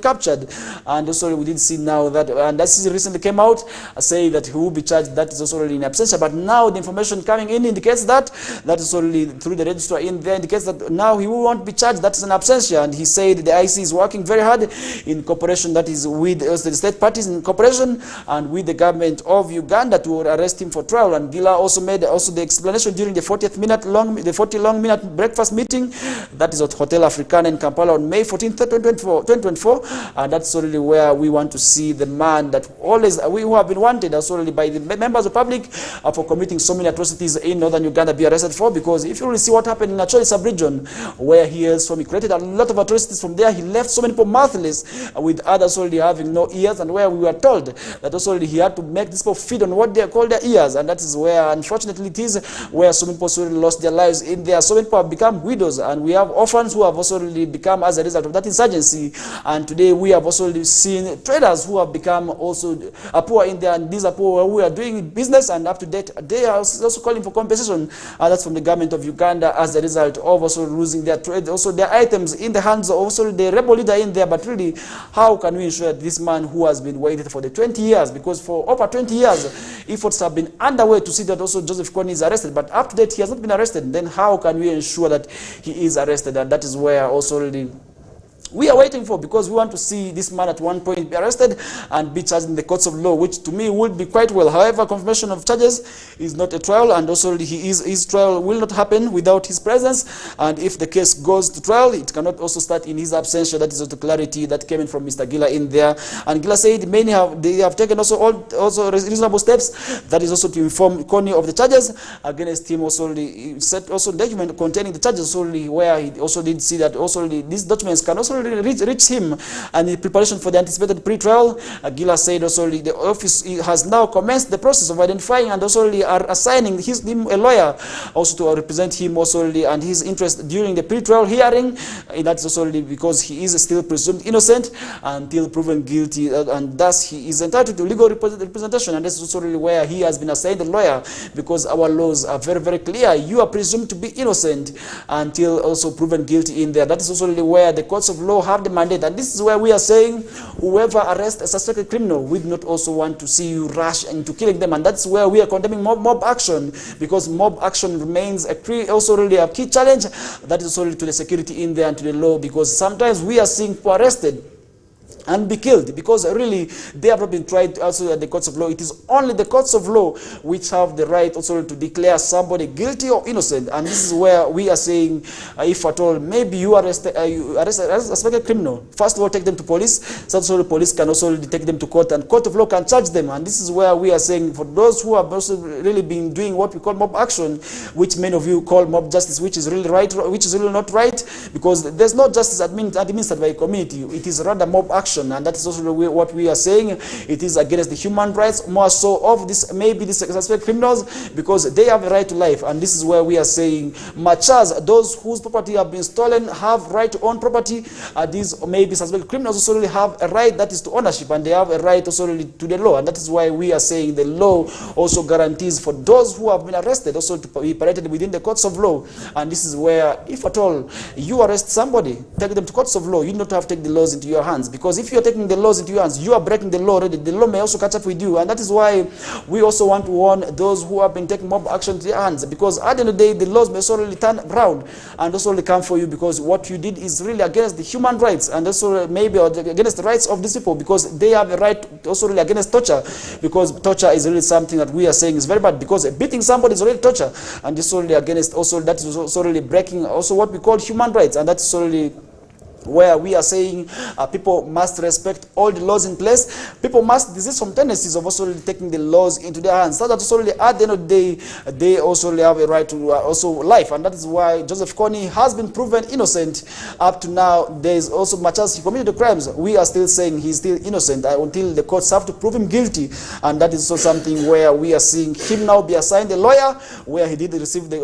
captured. And also we did see now that, and that recently came out saying that he will be charged, that is also in absentia, but now the information coming in indicates that is only through the registrar in there, indicates that now he won't be charged, that is an absentia. And he said the IC is working very hard in cooperation, that is with the state parties, in cooperation and with the government of Uganda, to arrest him for trial. And Gila also made the explanation during the 40-long-minute breakfast meeting, that is at Hotel Africana in Kampala on May 14, 2024, and that's already where we want to see the man that who have been wanted already by the members of the public for committing so many atrocities in northern Uganda be arrested for. Because if you really see what happened in Acholi sub-region, where he is from, he created a lot of atrocities from there. He left so many people mouthless, with others already having no ears, and where we were told that also he had to make these people feed on what they call their ears, and that is where, unfortunately, it is where so many people already lost their lives in there. So many people have become widows, and we have orphans who have also really become as a result of that insurgency. And today we have also seen traders who have become also poor in there, and these are poor who are doing business, and up to date they are also calling for compensation, and that's from the government of Uganda as a result of also losing their trade, also their items in the hands of also the rebel leader in there. But really, how can we ensure that this man who has been waited for the 20 years, because for over 20 years efforts have been underway to see that also Joseph Kony is arrested, but up to date he has not been arrested, then how can we ensure that he is arrested? And that is where also really we are waiting for, because we want to see this man at one point be arrested and be charged in the courts of law, which to me would be quite well. However, confirmation of charges is not a trial, and also his trial will not happen without his presence. And if the case goes to trial, it cannot also start in his absentia. That is the clarity that came in from Mr. Gila in there. And Gila said they have taken also reasonable steps. That is also to inform Kony of the charges against him. Also, he set also document containing the charges, also where he also did see that also these documents can also reach him. And in preparation for the anticipated pre-trial, Gila said also the office has now commenced the process of identifying and also are assigning him a lawyer also to represent him also and his interest during the pre-trial hearing. That's also because he is still presumed innocent until proven guilty, and thus he is entitled to legal representation. And this is also really where he has been assigned a lawyer, because our laws are very, very clear. You are presumed to be innocent until also proven guilty in there. That is also really where the courts of law have the mandate. And this is where we are saying whoever arrests a suspected criminal, we do not also want to see you rush into killing them. And that's where we are condemning mob action, because mob action remains also really a key challenge. That is also to the security in there and to the law, because sometimes we are seeing people arrested and be killed because really they have not been tried also at the courts of law. It is only the courts of law which have the right also to declare somebody guilty or innocent. And this is where we are saying, if at all, maybe you arrest a suspected criminal, first of all take them to police, so the police can also take them to court, and court of law can charge them. And this is where we are saying, for those who have also really been doing what we call mob action, which many of you call mob justice, which is really right, which is really not right, because there's no justice administered by a community. It is rather mob action. And that is also what we are saying. It is against the human rights, more so of this, maybe these suspected criminals, because they have a right to life. And this is where we are saying, much as those whose property have been stolen have right to own property, these maybe suspected criminals also really have a right, that is to ownership, and they have a right also really to the law. And that is why we are saying the law also guarantees for those who have been arrested also to be paraded within the courts of law. And this is where, if at all you arrest somebody, take them to courts of law, you do not have to take the laws into your hands, because if you are taking the laws into your hands, you are breaking the law already. The law may also catch up with you. And that is why we also want to warn those who have been taking mob action to their hands, because at the end of the day, the laws may also really turn around and also really come for you, because what you did is really against the human rights, and also maybe against the rights of these people, because they have a right also really against torture, because torture is really something that we are saying is very bad, because beating somebody is really torture, and this is really against also, that is also really breaking also what we call human rights. And that's really where we are saying people must respect all the laws in place. People must desist from tendencies of also taking the laws into their hands. So that also at the end of the day, they also have a right to also life. And that is why Joseph Kony has been proven innocent up to now. There is also much as he committed the crimes, we are still saying he's still innocent until the courts have to prove him guilty. And that is also something where we are seeing him now be assigned a lawyer, where he did receive the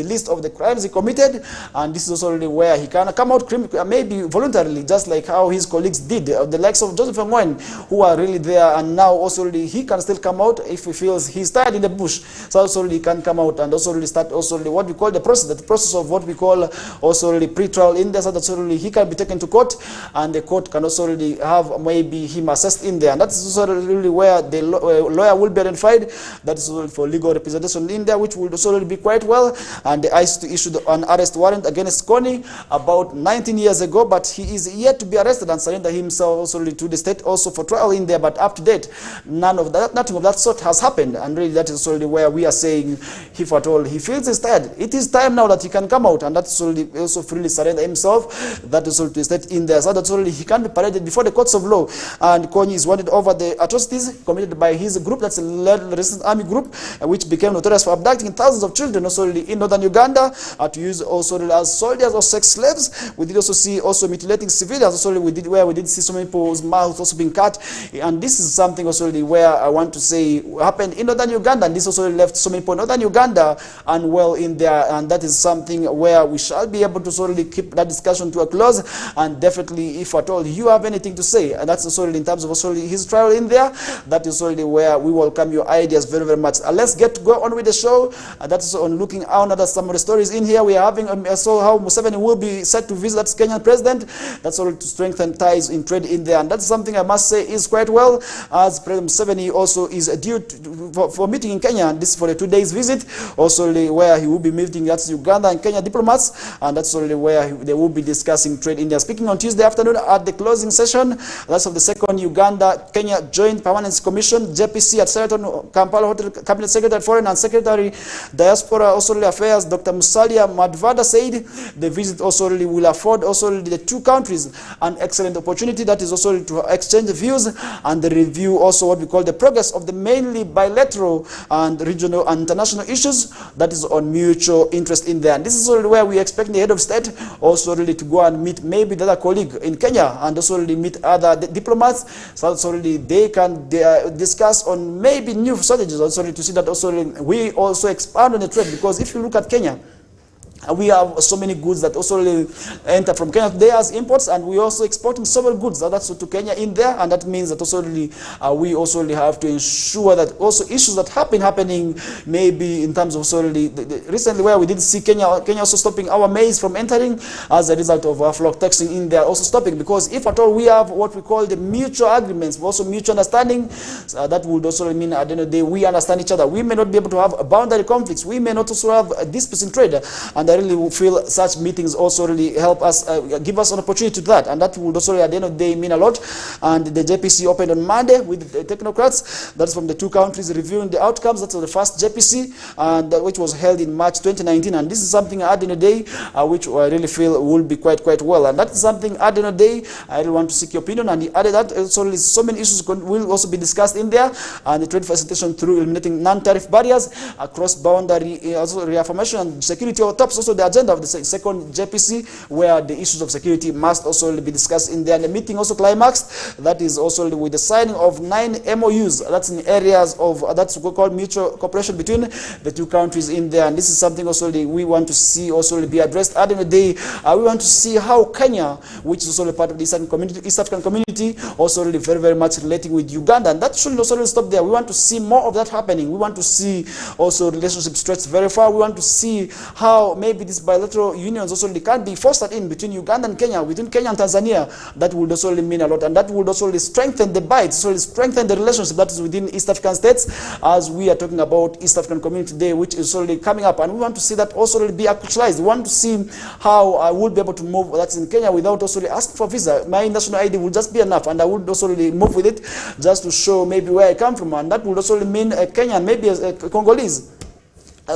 list of the crimes he committed. And this is also where he can come out maybe voluntarily, just like how his colleagues did, the likes of Joseph Ngwen, who are really there, and now also he can still come out if he feels he's tired in the bush. So also he can come out and also start also what we call the process of what we call also pre-trial in there, so that also he can be taken to court, and the court can also have maybe him assessed in there. And that's also really where the lawyer will be identified. That is also for legal representation in there, which will also be quite well. And the ICC issued an arrest warrant against Kony about 19 years ago, but he is yet to be arrested and surrender himself also to the state also for trial in there. But up to date, nothing of that sort has happened. And really that is also where we are saying, if at all he feels he's tired, it is time now that he can come out and that's also freely surrender himself. That is also to the state in there, so that's only he can be paraded before the courts of law. And Kony is wanted over the atrocities committed by his group, that's a resistance army group, which became notorious for abducting thousands of children also in northern Uganda, to use also as soldiers or sex slaves. We did also see also mutilating civilians. Also we did see so many people's mouths also being cut, and this is something also where I want to say happened in northern Uganda, and this also left so many people in northern Uganda unwell in there, and that is something where we shall be able to sort of keep that discussion to a close. And definitely, if at all you have anything to say, and that's also in terms of also his trial in there, that is also where we welcome your ideas very, very much. Let's get to go on with the show. That's on looking at some of the stories in here. We are having also how Museveni will be set to visit that Kenyan president. That's all to strengthen ties in trade in there, and that's something I must say is quite well, as President Museveni also is due for meeting in Kenya. And this is for a 2 days visit, also where he will be meeting that's Uganda and Kenya diplomats, and that's only where they will be discussing trade in there. Speaking on Tuesday afternoon at the closing session, that's of the second Uganda-Kenya Joint Permanence Commission, JPC, at Sheraton Kampala Hotel. Cabinet Secretary Foreign and Secretary Diaspora also Affairs Dr. Musalia Madvada said the visit also will afford also the two countries an excellent opportunity, that is also to exchange views and review also what we call the progress of the mainly bilateral and regional and international issues that is on mutual interest in there. And this is also where we expect the head of state also really to go and meet maybe the other colleague in Kenya, and also really meet other diplomats, so also really they can discuss on maybe new strategies also to see that also we also expand on the trade. Because if you look at Kenya, we have so many goods that also enter from Kenya today as imports, and we also exporting several goods that's to Kenya in there, and that means that also we also have to ensure that also issues that happening maybe in terms of also recently where we did see Kenya also stopping our maize from entering as a result of flock taxing in there also stopping. Because if at all we have what we call the mutual agreements, also mutual understanding, that would also mean at the end of the day we understand each other. We may not be able to have boundary conflicts, we may not also have disputes in trade, and I really feel such meetings also really help us, give us an opportunity to that, and that would also at the end of the day mean a lot. And the JPC opened on Monday with the technocrats, that's from the two countries reviewing the outcomes. That's the first JPC, and which was held in March 2019, and this is something at the end of the day which I really feel will be quite well, and that is something at the end of the day I really want to seek your opinion. And he added that also so many issues will also be discussed in there, and the trade facilitation through eliminating non-tariff barriers across boundary, also reaffirmation and security or tops also the agenda of the second JPC, where the issues of security must also be discussed in there. And the meeting also climaxed, that is also with the signing of 9 MOUs, that's in areas of that's what we call mutual cooperation between the two countries in there. And this is something also we want to see also be addressed. At the end of the day, we want to see how Kenya, which is also part of the East African community, also really very much relating with Uganda, and that should also stop there. We want to see more of that happening. We want to see also relationships stretch very far. We want to see how maybe these bilateral unions also can be fostered in between Uganda and Kenya, between Kenya and Tanzania. That would also mean a lot, and that would also strengthen the bites, so strengthen the relationship that is within East African states, as we are talking about East African Community Day, which is already coming up, and we want to see that also be actualized. We want to see how I would be able to move that's in Kenya without also asking for visa. My national ID will just be enough, and I would also move with it just to show maybe where I come from, and that would also mean a Kenyan, maybe a Congolese.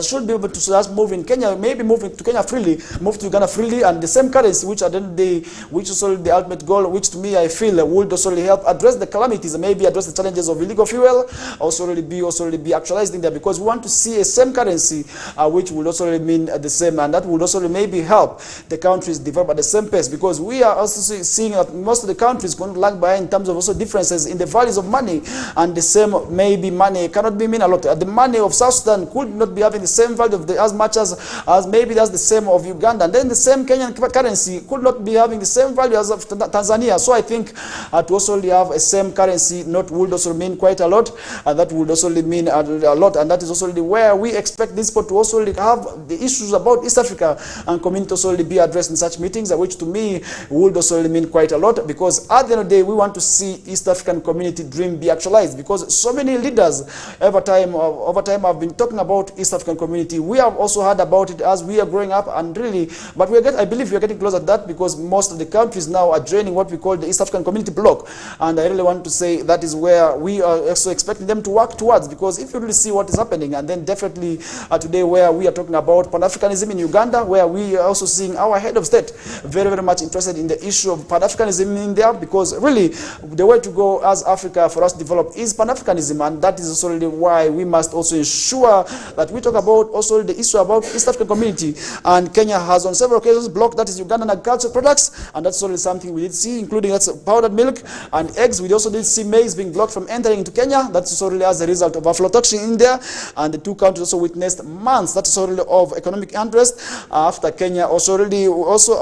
should be able to just move in Kenya, maybe move to Kenya freely, move to Uganda freely, and the same currency, which at the end of the day, which is the ultimate goal, which to me I feel would also help address the calamities and maybe address the challenges of illegal fuel, also be actualized in there, because we want to see a same currency, which will also mean the same, and that would also maybe help the countries develop at the same pace, because we are also seeing that most of the countries going to lag behind in terms of also differences in the values of money, and the same maybe money cannot be mean a lot. The money of South Sudan could not be having the same value of as much as maybe that's the same of Uganda, and then the same Kenyan currency could not be having the same value as of Tanzania. So I think to also have a same currency would also mean quite a lot, and that would also mean a lot, and that is also where we expect this to also have the issues about East Africa and community also be addressed in such meetings, which to me would also mean quite a lot, because at the end of the day we want to see East African community dream be actualized, because so many leaders over time have been talking about East African community. We have also heard about it as we are growing up, and really, but I believe we are getting closer to that, because most of the countries now are joining what we call the East African Community Bloc, and I really want to say that is where we are also expecting them to work towards, because if you really see what is happening, and then definitely today where we are talking about Pan-Africanism in Uganda, where we are also seeing our head of state very, very much interested in the issue of Pan-Africanism in there, because really the way to go as Africa for us to develop is Pan-Africanism, and that is also really why we must also ensure that we talk about also the issue about East African community. And Kenya has on several occasions blocked, that is Ugandan agricultural products, and that's only something we did see, including that's powdered milk and eggs. We also did see maize being blocked from entering into Kenya. That's also really as a result of aflatoxin in there, and the two countries also witnessed months that's also really of economic interest after Kenya also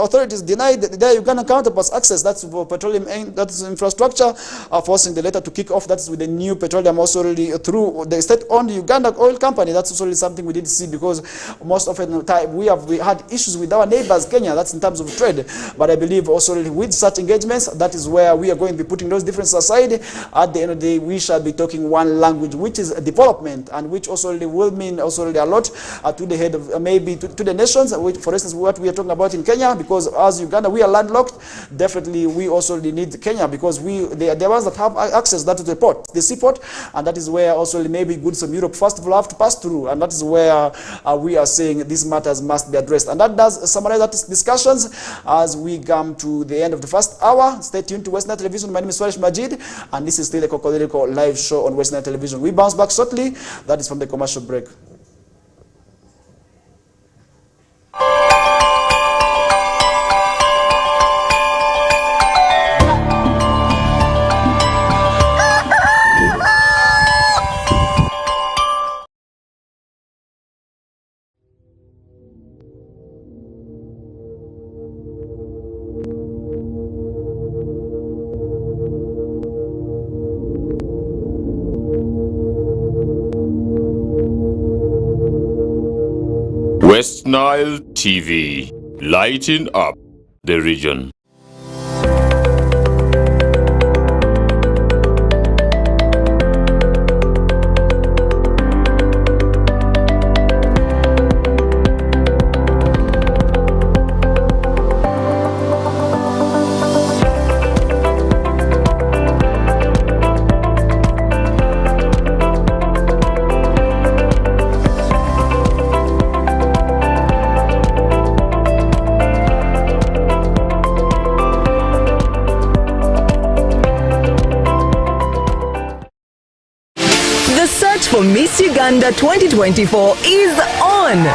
authorities denied their Ugandan counterparts access, that's for petroleum, that's infrastructure, forcing the latter to kick off, that's with the new petroleum also really through the state-owned Uganda oil company. That's also really something we did see, because most often the time we had issues with our neighbors Kenya, that's in terms of trade, but I believe also really with such engagements, that is where we are going to be putting those differences aside. At the end of the day, we shall be talking one language, which is development, and which also really will mean also really a lot to the head of maybe to the nations, which, for instance, what we are talking about in Kenya, because as Uganda we are landlocked, definitely we also really need Kenya, because they are the ones that have access to the port, the seaport, and that is where also maybe goods from Europe first of all have to pass through, and that is where we are saying these matters must be addressed. And that does summarize that discussions as we come to the end of the first hour. Stay tuned to Western Television. My name is FARISH Majid, and this is still a Kokoliriko live show on Western Television. We bounce back shortly. That is from the commercial break. West Nile TV, lighting up the region. For Miss Uganda 2024 is on.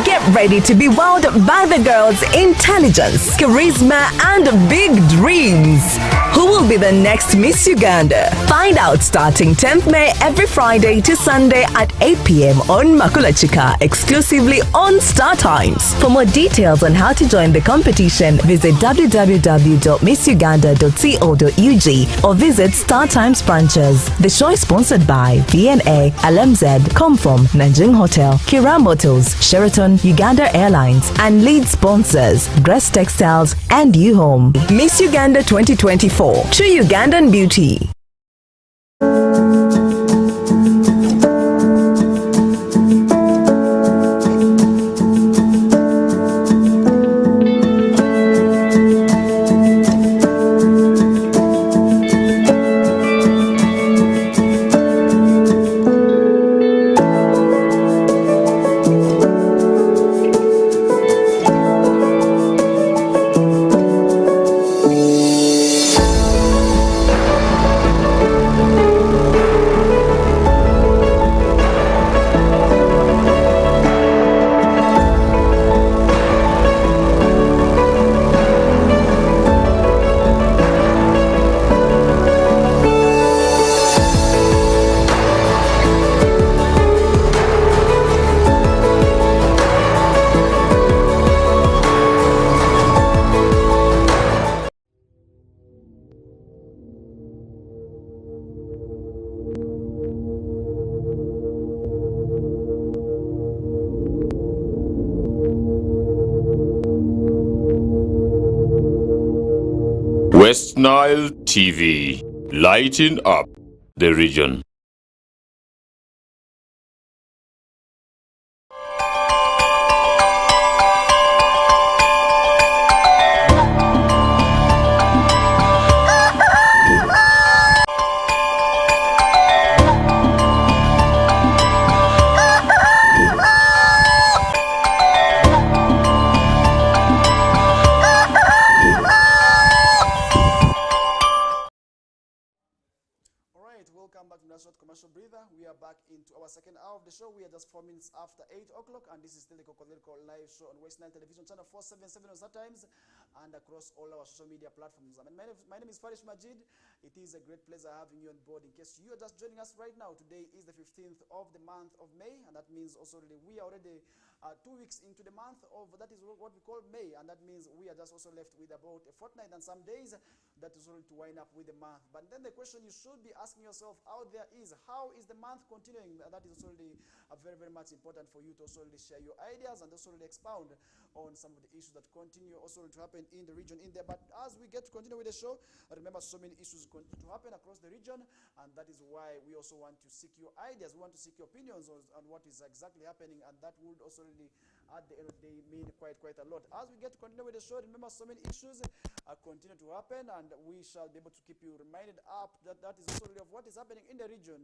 Get ready to be wowed by the girls' intelligence, charisma, and big dreams. Who will be the next Miss Uganda? Find out starting 10th May every Friday to Sunday at 8 p.m. on Makulachika, exclusively on Star Times. For more details on how to join the competition, visit www.missuganda.co.ug or visit Star Times branches. The show is sponsored by VNA, LMZ, Comfom, Nanjing Hotel, Kira Motors, Sheraton, Uganda Airlines, and lead sponsors, Grace Textiles and U-Home. Miss Uganda 2024, true Ugandan beauty. West Nile TV, lighting up the region. Welcome back to that short commercial breather. We are back into our second hour of the show. We are just 4 minutes after 8 o'clock, and this is still the Kokoliriko live show on West Nile Television channel 477 on Startimes and across all our social media platforms. My name is FARISH Majid. It is a great pleasure having you on board. In case you are just joining us right now, today is the 15th of the month of May, and that means also we are already 2 weeks into the month of, that is what we call May, and that means we are just also left with about a fortnight and some days that is already to wind up with the month. But then the question you should be asking yourself out there is, how is the month continuing? That is also really very, very much important for you to also really share your ideas and also really expound on some of the issues that continue also to happen in the region in there. But as we get to continue with the show, remember so many issues continue to happen across the region, and that is why we also want to seek your ideas. We want to seek your opinions on what is exactly happening, and that would also really at the end of the day mean quite a lot. As we get to continue with the show, remember so many issues continue to happen, and we shall be able to keep you reminded up that is also really of what is happening in the region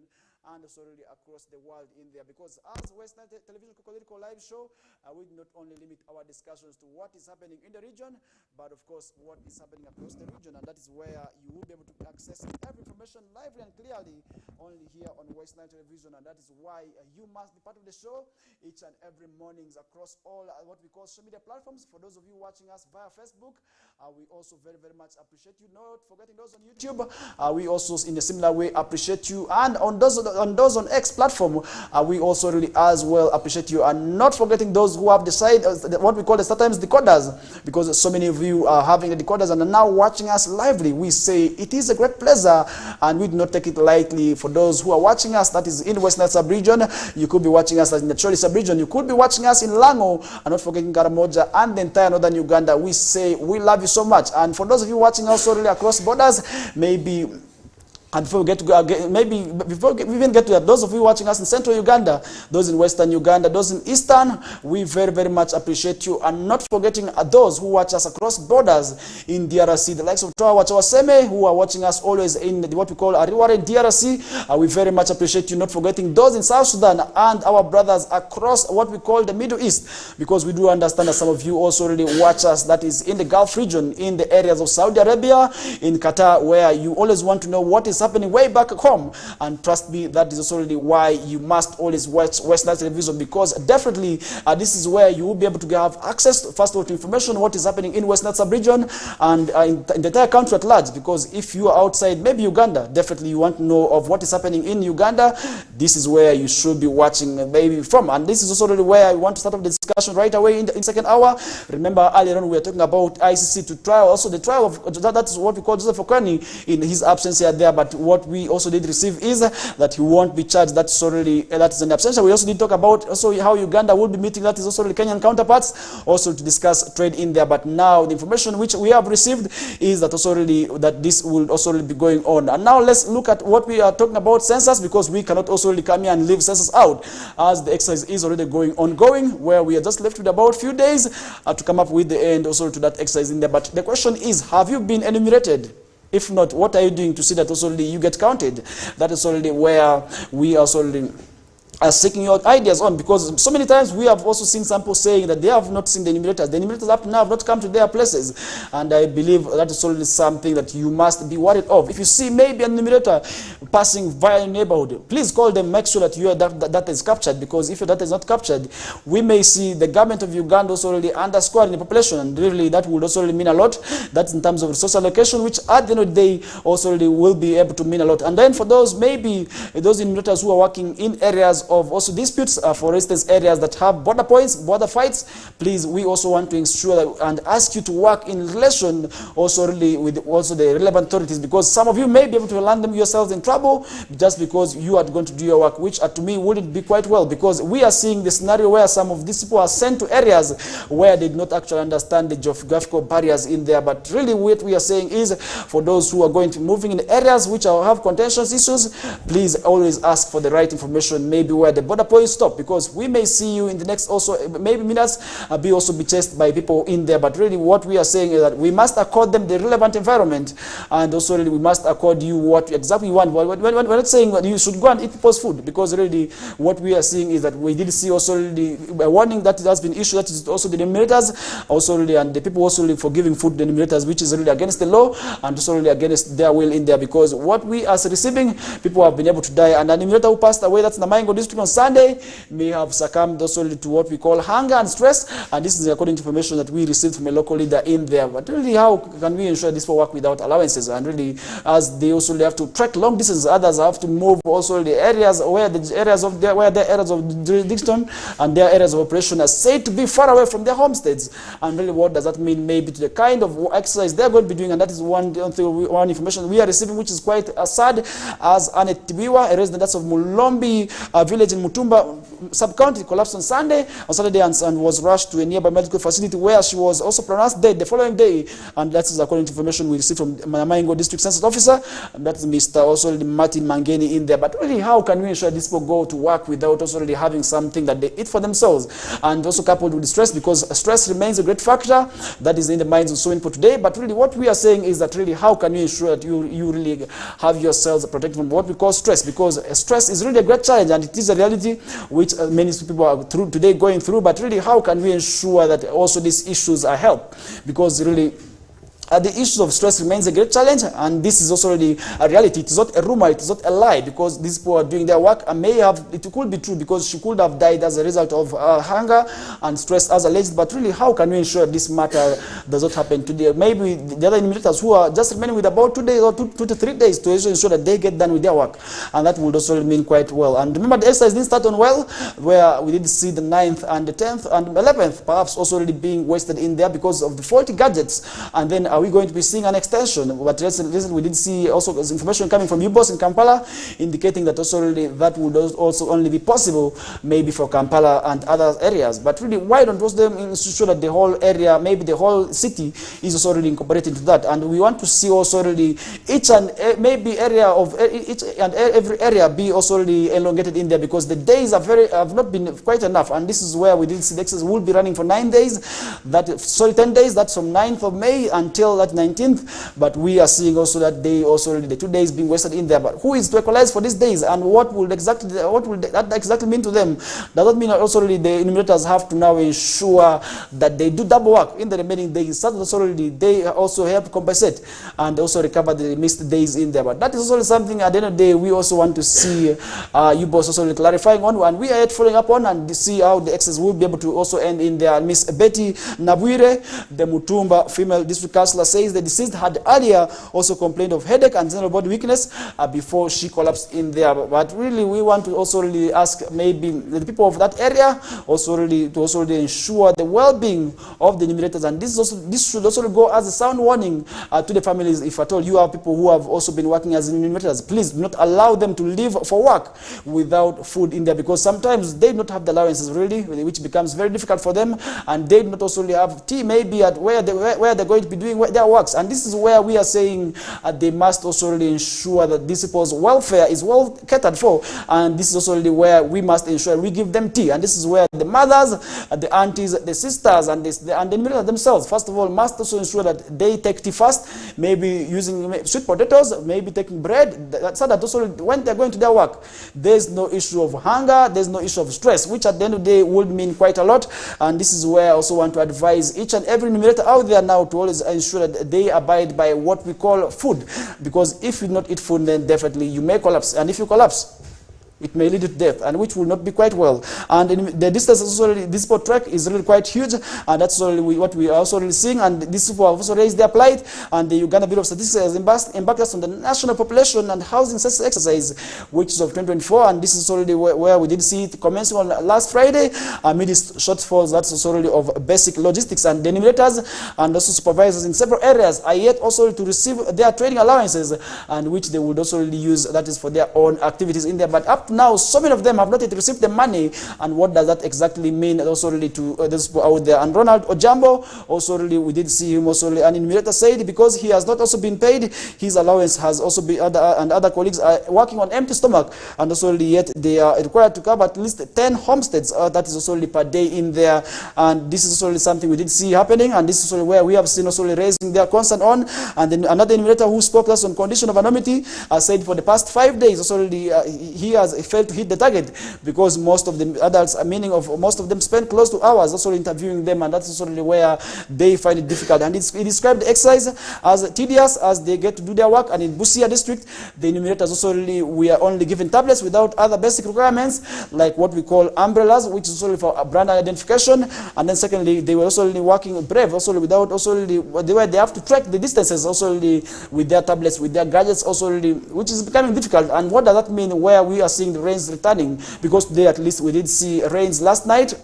and also really across the world in there. Because as West Nile Television Kokoliriko live show, we not only limit our discussions to what is happening in the region, but of course what is happening across the region, and that is where you will be able to access every information lively and clearly only here on West Nile Television. And that is why you must be part of the show each and every mornings across all what we call social media platforms. For those of you watching us via Facebook, we also very, very much appreciate you. Not forgetting those on YouTube, we also in a similar way appreciate you, and on those on X platform, we also really as well appreciate you, and not forgetting those who have decided what we call the sometimes decoders, because so many of you are having the decoders and are now watching us lively. We say it is a great pleasure, and we do not take it lightly. For those who are watching us, that is in West Nile sub-region, you could be watching us in the Choli sub-region, you could be watching us in Lango, and not forgetting Karamoja and the entire northern Uganda. We say we love you so much. And for those of you watching also really across borders, maybe and before we get to before we even get to that, those of you watching us in central Uganda, those in western Uganda, those in eastern, we very, very much appreciate you. And not forgetting those who watch us across borders in DRC, the likes of Wachawaseme, who are watching us always in what we call Ariware DRC. We very much appreciate you. Not forgetting those in South Sudan and our brothers across what we call the Middle East, because we do understand that some of you also really watch us, that is in the Gulf region, in the areas of Saudi Arabia, in Qatar, where you always want to know what is happening way back home. And trust me, that is also really why you must always watch West Nile Television, because definitely this is where you will be able to have access first of all to information what is happening in West Nile sub-region and in the entire country at large. Because if you are outside maybe Uganda, definitely you want to know of what is happening in Uganda. This is where you should be watching maybe from, and this is also really where I want to start off the discussion right away in second hour. Remember earlier on we were talking about ICC to trial, also the trial of that is what we call Joseph Okani in his absence here there. But what we also did receive is that he won't be charged. That's already that is an absentia. We also did talk about also how Uganda will be meeting, that is also the Kenyan counterparts, also to discuss trade in there. But now the information which we have received is that also really that this will also really be going on. And now let's look at what we are talking about, census, because we cannot also really come here and leave census out, as the exercise is already ongoing, where we are just left with about a few days to come up with the end also to that exercise in there. But the question is, have you been enumerated? If not, what are you doing to see that also you get counted? That is already where we are also seeking your ideas on, because so many times we have also seen some people saying that they have not seen the enumerators. The enumerators up now have not come to their places, and I believe that is already something that you must be worried of. If you see maybe an enumerator passing via your neighborhood, please call them, make sure that your data is captured, because if your data is not captured, we may see the government of Uganda also already underscoring the population, and really that would also really mean a lot. That's in terms of resource allocation, which at the end of the day also really will be able to mean a lot. And then for those maybe those enumerators who are working in areas of also disputes, for instance, areas that have border points, border fights, please, we also want to ensure that, and ask you to work in relation also really with also the relevant authorities, because some of you may be able to land them yourselves in trouble just because you are going to do your work, which to me wouldn't be quite well, because we are seeing the scenario where some of these people are sent to areas where they did not actually understand the geographical barriers in there. But really what we are saying is, for those who are going to moving in areas which have contentious issues, please always ask for the right information, maybe where the border points stop, because we may see you in the next also maybe minutes be chased by people in there. But really what we are saying is that we must accord them the relevant environment, and also really we must accord you what exactly you want. We're not saying that you should go and eat people's food, because really what we are seeing is that we did see also really a warning that has been issued, that is also the denominators also really, and the people also really for giving food denominators, which is really against the law and also really against their will in there, because what we are receiving, people have been able to die, and an denominator who passed away, that's in the Namaingo district on Sunday, may have succumbed also to what we call hunger and stress, and this is according to information that we received from a local leader in there. But really, how can we ensure this will work without allowances? And really, as they also have to trek long distances, others have to move also the areas where the areas of jurisdiction and their areas of operation are said to be far away from their homesteads. And really, what does that mean? Maybe to the kind of exercise they're going to be doing, and that is one information we are receiving, which is quite sad, as Anet Tibiwa, a resident of Mulombi village in Mutumba sub-county, collapsed on Saturday and was rushed to a nearby medical facility where she was also pronounced dead the following day. And that is according to information we received from Namaingo district census officer, and that is Mr. also Martin Mangeni in there. But really, how can we ensure these people go to work without also really having something that they eat for themselves? And also coupled with stress, because stress remains a great factor that is in the minds of so many people today. But really what we are saying is that really, how can you ensure that you really have yourselves protected from what we call stress? Because stress is really a great challenge, and it is a reality which many people are today going through. But really, how can we ensure that also these issues are helped? Because really, the issue of stress remains a great challenge, and this is also already a reality. It is not a rumor, it is not a lie, because these people are doing their work, and it could be true, because she could have died as a result of hunger and stress as alleged. But really, how can we ensure this matter does not happen today? Maybe the other enumerators who are just remaining with about 2 days or 2 to 3 days to ensure that they get done with their work, and that would also mean quite well. And remember, the exercise didn't start on well, where we did see the 9th and the 10th and 11th perhaps also already being wasted in there because of the faulty gadgets. And then are we going to be seeing an extension? But recently we did see also information coming from UBOS in Kampala indicating that also really that would also only be possible maybe for Kampala and other areas. But really, why don't those them ensure that the whole area, maybe the whole city, is also really incorporated into that? And we want to see also really each and maybe area of each and every area be also really elongated in there, because the days have not been quite enough. And this is where we did see the exercise will be running for 9 days, 10 days, that's from 9th of May until that 19th. But we are seeing also that day also already the 2 days being wasted in there. But who is to equalize for these days, and what will that exactly mean to them? Does that mean that also already the enumerators have to now ensure that they do double work in the remaining days, so that also already they also help compensate and also recover the missed days in there? But that is also something at the end of the day we also want to see you both also clarifying on, and we are yet following up on, and see how the excess will be able to also end in there. Miss Betty Nabwire, the Mutumba female district councillor, says the deceased had earlier also complained of headache and general body weakness before she collapsed in there. But really, we want to also really ask maybe the people of that area also really to also really ensure the well-being of the enumerators, and this should also go as a sound warning to the families. If at all you have people who have also been working as enumerators, please do not allow them to leave for work without food in there, because sometimes they do not have the allowances really, which becomes very difficult for them, and they do not also really have tea maybe at where they're going to be doing their works. And this is where we are saying they must also really ensure that these people's welfare is well catered for, and this is also really where we must ensure we give them tea. And this is where the mothers, the aunties, the sisters, and the enumerators themselves, first of all, must also ensure that they take tea first, maybe using sweet potatoes, maybe taking bread, so that also when they're going to their work, there's no issue of hunger, there's no issue of stress, which at the end of the day would mean quite a lot. And this is where I also want to advise each and every enumerator out there now to always ensure that they abide by what we call food, because if you not eat food, then definitely you may collapse. And if you collapse, it may lead to death, and which will not be quite well. And the distance also, this boat trek is really quite huge, and that's what we are also really seeing. And these people have also raised their plight, and the Uganda Bureau of Statistics has embarked us on the National Population and Housing Census Exercise, which is of 2024, and this is already where we did see it commencing on last Friday, amidst shortfalls that's already of basic logistics. And the enumerators and also supervisors in several areas are yet also to receive their training allowances, and which they would also really use, that is for their own activities in there. But up to now, so many of them have not yet received the money, and what does that exactly mean also really to those people out there? And Ronald Ojambo, also really, we did see him also really, an enumerator said because he has not also been paid, his allowance has also been, and other colleagues are working on empty stomach, and also really yet they are required to cover at least 10 homesteads, that is also really per day in there. And this is also really something we did see happening, and this is also where we have seen also really raising their concern on. And then another enumerator who spoke to us on condition of anonymity said for the past 5 days also really, he has failed to hit the target, because most of the adults, meaning of most of them, spend close to hours also interviewing them, and that's also really where they find it difficult. And he described the exercise as tedious as they get to do their work. And in Busia district, the enumerators also really, we are only given tablets without other basic requirements, like what we call umbrellas, which is also for brand identification. And then secondly, they were also really working brave, also without also really, they have to track the distances also really with their tablets, with their gadgets also really, which is becoming difficult. And what does that mean where we are seeing the rains returning? Because today at least we did see rains last night,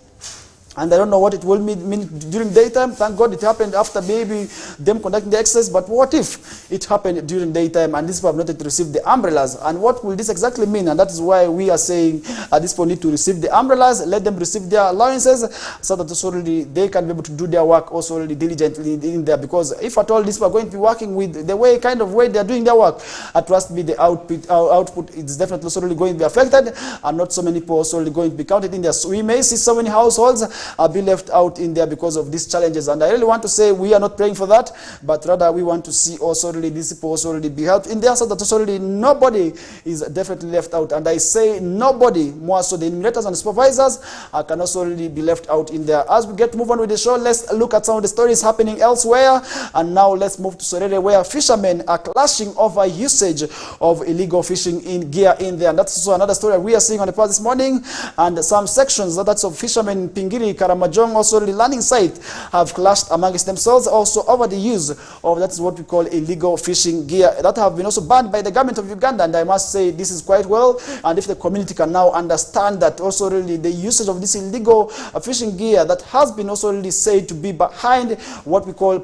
and I don't know what it will mean during daytime. Thank God it happened after maybe them conducting the exercise. But what if it happened during daytime and these people have not yet received the umbrellas? And what will this exactly mean? And that is why we are saying these people need to receive the umbrellas, let them receive their allowances, so that also really they can be able to do their work also really diligently in there. Because if at all these people are going to be working with the way they are doing their work, trust me, the output is definitely also really going to be affected, and not so many people also really going to be counted in there. So we may see so many households be left out in there because of these challenges. And I really want to say we are not praying for that, but rather we want to see also really these people also really be helped in there, so that also really nobody is definitely left out. And I say nobody, more so the enumerators and supervisors can also really be left out in there. As we get to move on with the show, let's look at some of the stories happening elsewhere. And now let's move to Sorere, where fishermen are clashing over usage of illegal fishing gear in there. And that's also another story we are seeing on the path this morning. And some sections that's of fishermen in Pingiri, Karamajong, also the landing site, have clashed amongst themselves also over the use of, that's what we call illegal fishing gear that have been also banned by the government of Uganda. And I must say this is quite well, and if the community can now understand that also really the usage of this illegal fishing gear that has been also really said to be behind what we call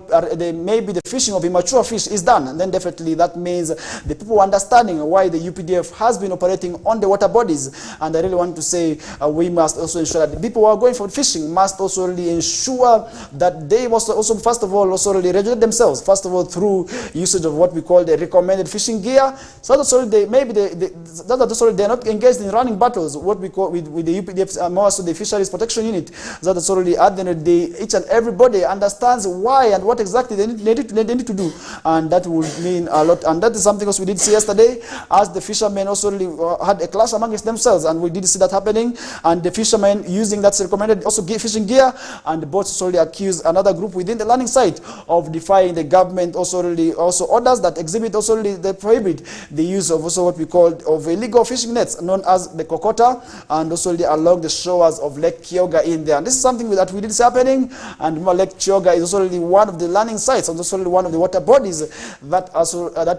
maybe the fishing of immature fish is done, and then definitely that means the people understanding why the UPDF has been operating on the water bodies. And I really want to say we must also ensure that the people who are going for fishing must also really ensure that they must also first of all also really regulate themselves, first of all through usage of what we call the recommended fishing gear, so that so they are not engaged in running battles, what we call with the UPDF, more so the Fisheries Protection Unit, so that already at the end of the day each and everybody understands why and what exactly they need to do. And that would mean a lot. And that is something else we did see yesterday, as the fishermen also really had a clash amongst themselves, and we did see that happening. And the fishermen using that recommended also fishing gear, and the boats solely accused another group within the landing site of defying the government also orders that exhibit also they prohibit the use of also what we call of illegal fishing nets known as the kokota, and also along the shores of Lake Kyoga in there. And this is something that we did see happening. And Lake Kyoga is also one of the landing sites, and also one of the water bodies that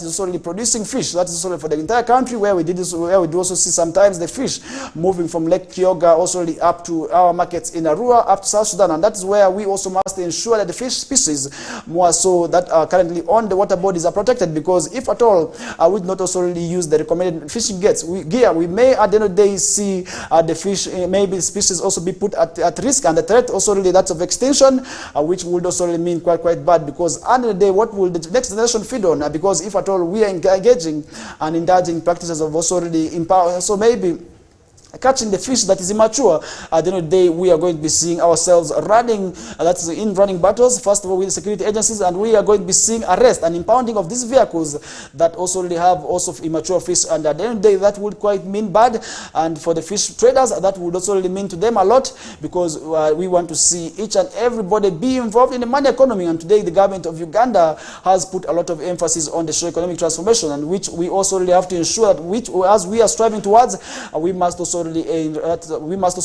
is also producing fish. That is also for the entire country, where we do also see sometimes the fish moving from Lake Kyoga also up to our markets in Arua, up to South Sudan. And that is where we also must ensure that the fish species more so that are currently on the water bodies are protected, because if at all we do not also really use the recommended fishing gear, we may at the end of the day see the fish, maybe species also be put at risk, and the threat also really that's of extinction, which would also really mean quite bad, because at the end of the day what will the next generation feed on? Because if at all we are engaging and indulging practices of also really empower, so maybe catching the fish that is immature, at the end of the day, we are going to be seeing ourselves running, that's in running battles, first of all with the security agencies, and we are going to be seeing arrest and impounding of these vehicles that also have also immature fish, and at the end of the day, that would quite mean bad, and for the fish traders, that would also really mean to them a lot, because we want to see each and everybody be involved in the money economy, and today the government of Uganda has put a lot of emphasis on the socio-economic transformation, and which we also really have to ensure that which, as we are striving towards, we must also really,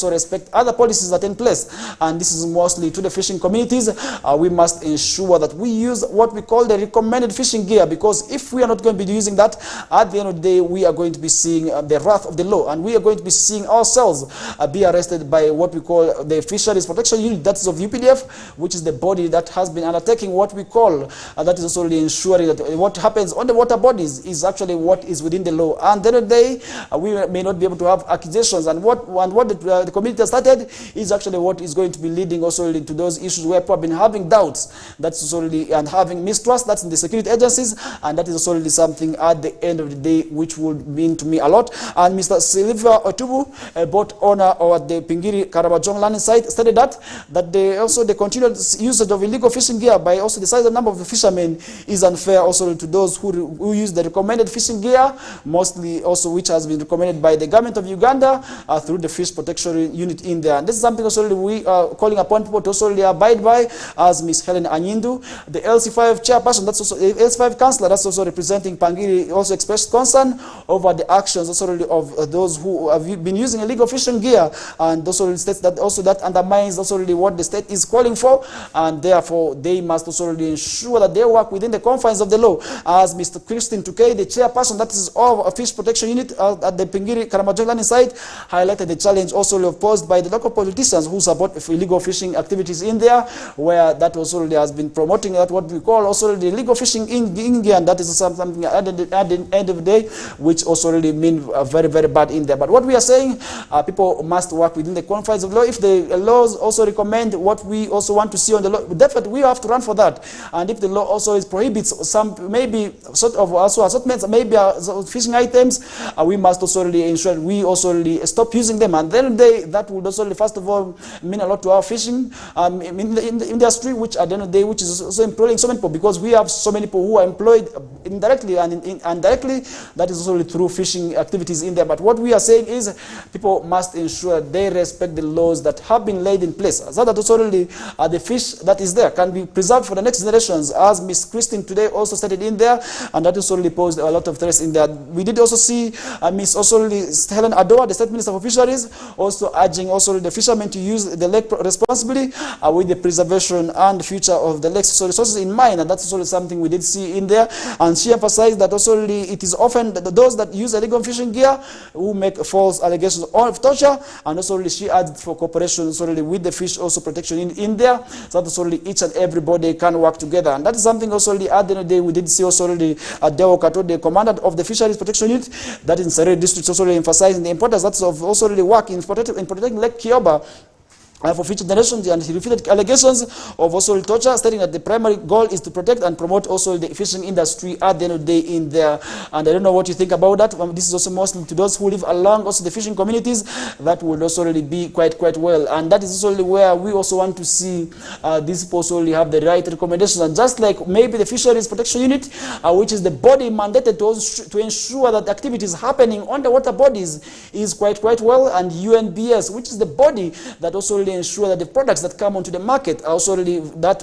respect other policies that are in place, and this is mostly to the fishing communities. We must ensure that we use what we call the recommended fishing gear, because if we are not going to be using that, at the end of the day, we are going to be seeing the wrath of the law, and we are going to be seeing ourselves be arrested by what we call the Fisheries Protection Unit, that is of UPDF, which is the body that has been undertaking what we call, that is also really ensuring that what happens on the water bodies is actually what is within the law. And then the day, we may not be able to have accusations, and what the community has started is actually what is going to be leading also to those issues where people have been having doubts, that's also really, and having mistrust, that's in the security agencies, and that is also really something at the end of the day which would mean to me a lot. And Mr. Silva Otubu, boat owner of the Pingiri Karabajong landing site, stated that the continued usage of illegal fishing gear by also the size and number of the fishermen is unfair also to those who use the recommended fishing gear, mostly also which has been recommended by the government of Uganda through the Fish Protection Unit in there. And this is something also we are calling upon people to also really abide by, as Ms. Helen Anyindu, the LC5 chairperson, that's also LC5 councillor, that's also representing Pangiri, also expressed concern over the actions also really of those who have been using illegal fishing gear, and also really states that also that undermines also really what the state is calling for, and therefore they must also really ensure that they work within the confines of the law. As Mr. Christine Tukei, the chairperson that is of a Fish Protection Unit at the Pingiri Karamajong landing site, highlighted the challenge also posed by the local politicians who support illegal fishing activities in there, where that also really has been promoting that what we call also the illegal fishing in India, and that is something at the end of the day which also really mean very, very bad in there. But what we are saying, people must work within the confines of the law. If the laws also recommend what we also want to see on the law, definitely we have to run for that. And if the law also prohibits some maybe sort of also assortments, maybe fishing items, we must also really ensure we also really stop using them. And then that would also really, first of all, mean a lot to our fishing in the industry, which at the end of the day, which is also employing so many people, because we have so many people who are employed indirectly and indirectly, that is also really through fishing activities in there. But what we are saying is people must ensure they respect the laws that have been laid in place, so that also really the fish that is there can be preserved for the next generations, as Ms. Christine today also stated in there, and that also really posed a lot of threats in there. We did also see Ms. also really Helen Adoa, the State Minister for Fisheries, also urging also the fishermen to use the lake responsibly with the preservation and the future of the lake's resources in mind, and that's also something we did see in there. And she emphasized that also really it is often those that use illegal fishing gear who make false allegations of torture, and also really she added for cooperation also really with the Fish also Protection in there, so that also really each and everybody can work together. And that is something also really at the end of the day we did see also really Deo Kato, the commander of the Fisheries Protection Unit, that in Serere district, also really emphasizing the importance that's of also really work in protecting Lake Kyoba for future generations, and he refuted allegations of also torture, stating that the primary goal is to protect and promote also the fishing industry at the end of the day in there. And I don't know what you think about that. This is also mostly to those who live along also the fishing communities, that would also really be quite well. And that is also really where we also want to see these people also really have the right recommendations. And just like maybe the Fisheries Protection Unit, which is the body mandated to ensure that the activities happening on the water bodies is quite well, and UNBS, which is the body that also really ensure that the products that come onto the market are also really that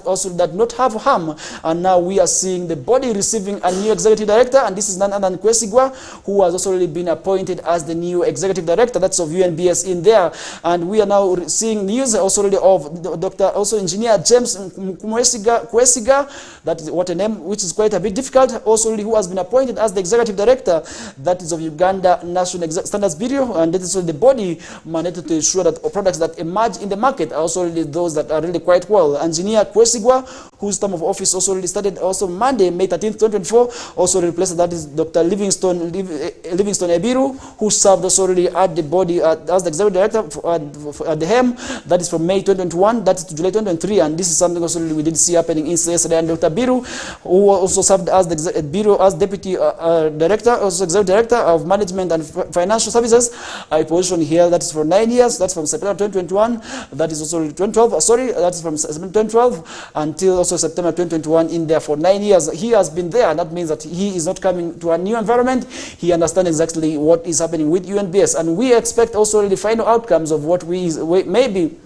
not have harm. And now we are seeing the body receiving a new executive director, and this is none other than Kwesigwa, who has also really been appointed as the new executive director, that's of UNBS in there. And we are now seeing news also really of Dr. also Engineer James Kwesiga, that is what a name, which is quite a bit difficult, also really who has been appointed as the executive director, that is of Uganda National Standards Bureau, and that is the body mandated to ensure that products that emerge in the market are also really those that are really quite well. Engineer Kwesigwa, whose term of office also really started also Monday, May 13th, 2024, also replaced, that is Dr. Livingston Ebiru, who served also really at the body as the executive director at the HEM, that is from May 2021, that is to July 2023, and this is something also really we did see happening in yesterday. And Dr. Biru, who also served as the Bureau as deputy director, also executive director of management and financial services, a position here that is for 9 years. That's from September 2021. That is also 2012. Sorry, that is from September 2012 until also September 2021. In there for 9 years, he has been there, and that means that he is not coming to a new environment. He understands exactly what is happening with UNBS, and we expect also the final outcomes of what we maybe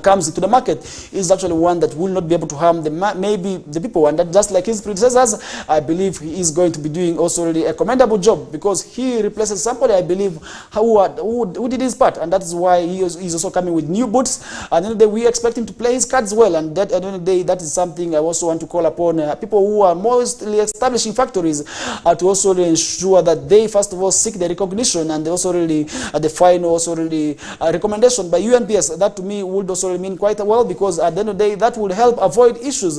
comes into the market is actually one that will not be able to harm maybe the people, and that just like his predecessors, I believe he is going to be doing also really a commendable job, because he replaces somebody, I believe, who did his part, and that is why he is also coming with new boots. At the end of the day, we expect him to play his cards well, and that at the end of the day, that is something I also want to call upon people who are mostly establishing factories to also really ensure that they first of all seek the recognition, and they also really the final also really recommendation by UNBS. That to me would also mean quite well, because at the end of the day, that will help avoid issues.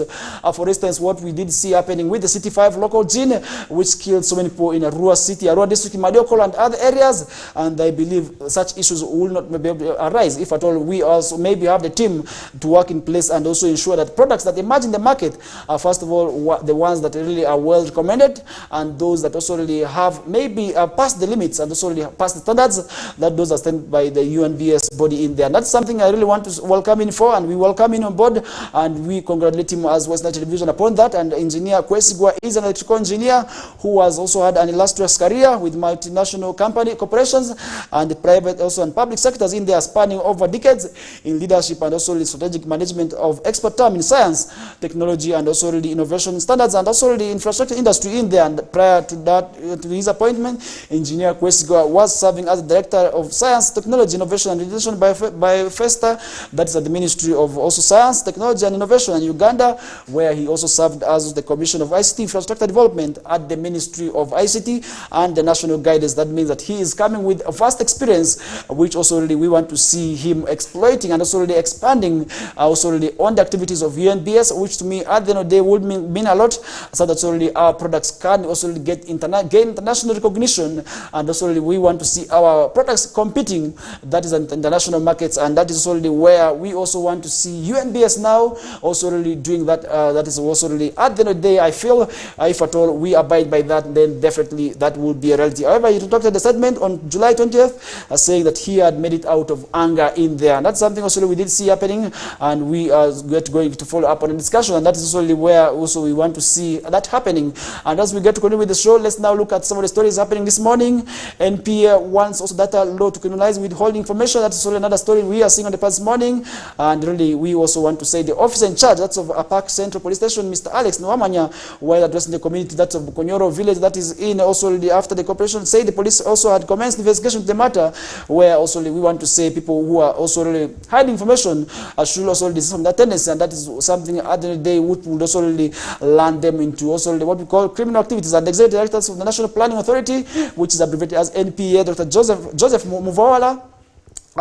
For instance, what we did see happening with the City 5 local gene, which killed so many people in Arua City, Arua District, in Madiokolo and other areas, and I believe such issues will not be able to arise if at all we also maybe have the team to work in place and also ensure that products that emerge in the market are first of all the ones that really are well recommended, and those that also really have maybe passed the limits and also really passed the standards, that those are set by the UNBS body in there. And that's something I really want to welcome in for, and we welcome him on board, and we congratulate him as Western Television upon that. And Engineer Kwesigwa is an electrical engineer who has also had an illustrious career with multinational corporations and private also and public sectors in there, spanning over decades in leadership and also the strategic management of expert term in science, technology, and also the innovation standards, and also the infrastructure industry in there. And prior to that, to his appointment, Engineer Kwesigwa was serving as the Director of Science, Technology, Innovation and Education by FESTA, that is at the Ministry of also Science, Technology and Innovation in Uganda, where he also served as the Commissioner of ICT Infrastructure Development at the Ministry of ICT and the National Guidance. That means that he is coming with a vast experience, which also really we want to see him exploiting and also really expanding also really on the activities of UNBS, which to me at the end of the day would mean a lot, so that already our products can also really gain international recognition, and also really we want to see our products competing, that is in international markets, and that is already where we also want to see UNBS now also really doing that. That is also really at the end of the day, I feel if at all we abide by that, then definitely that will be a reality. However, he talked at the statement on July 20th saying that he had made it out of anger in there, and that's something also we did see happening, and we are going to follow up on the discussion, and that is also really where also we want to see that happening. And as we get to continue with the show, let's now look at some of the stories happening this morning. NPA wants also data law to criminalize withholding information. That's also another story we are seeing on the past morning. And really, we also want to say the officer in charge, that's of Park Central Police Station, Mr. Alex Nwamanya, while addressing the community, that's of Bukonyoro village, that is in also really after the corporation, say the police also had commenced investigation to the matter, where also we want to say people who are also really hiding information should also desist from that tendency, and that is something at the end of the day would also really land them into also really what we call criminal activities. And the executive directors of the National Planning Authority, which is abbreviated as NPA, Dr. Joseph Muvawala,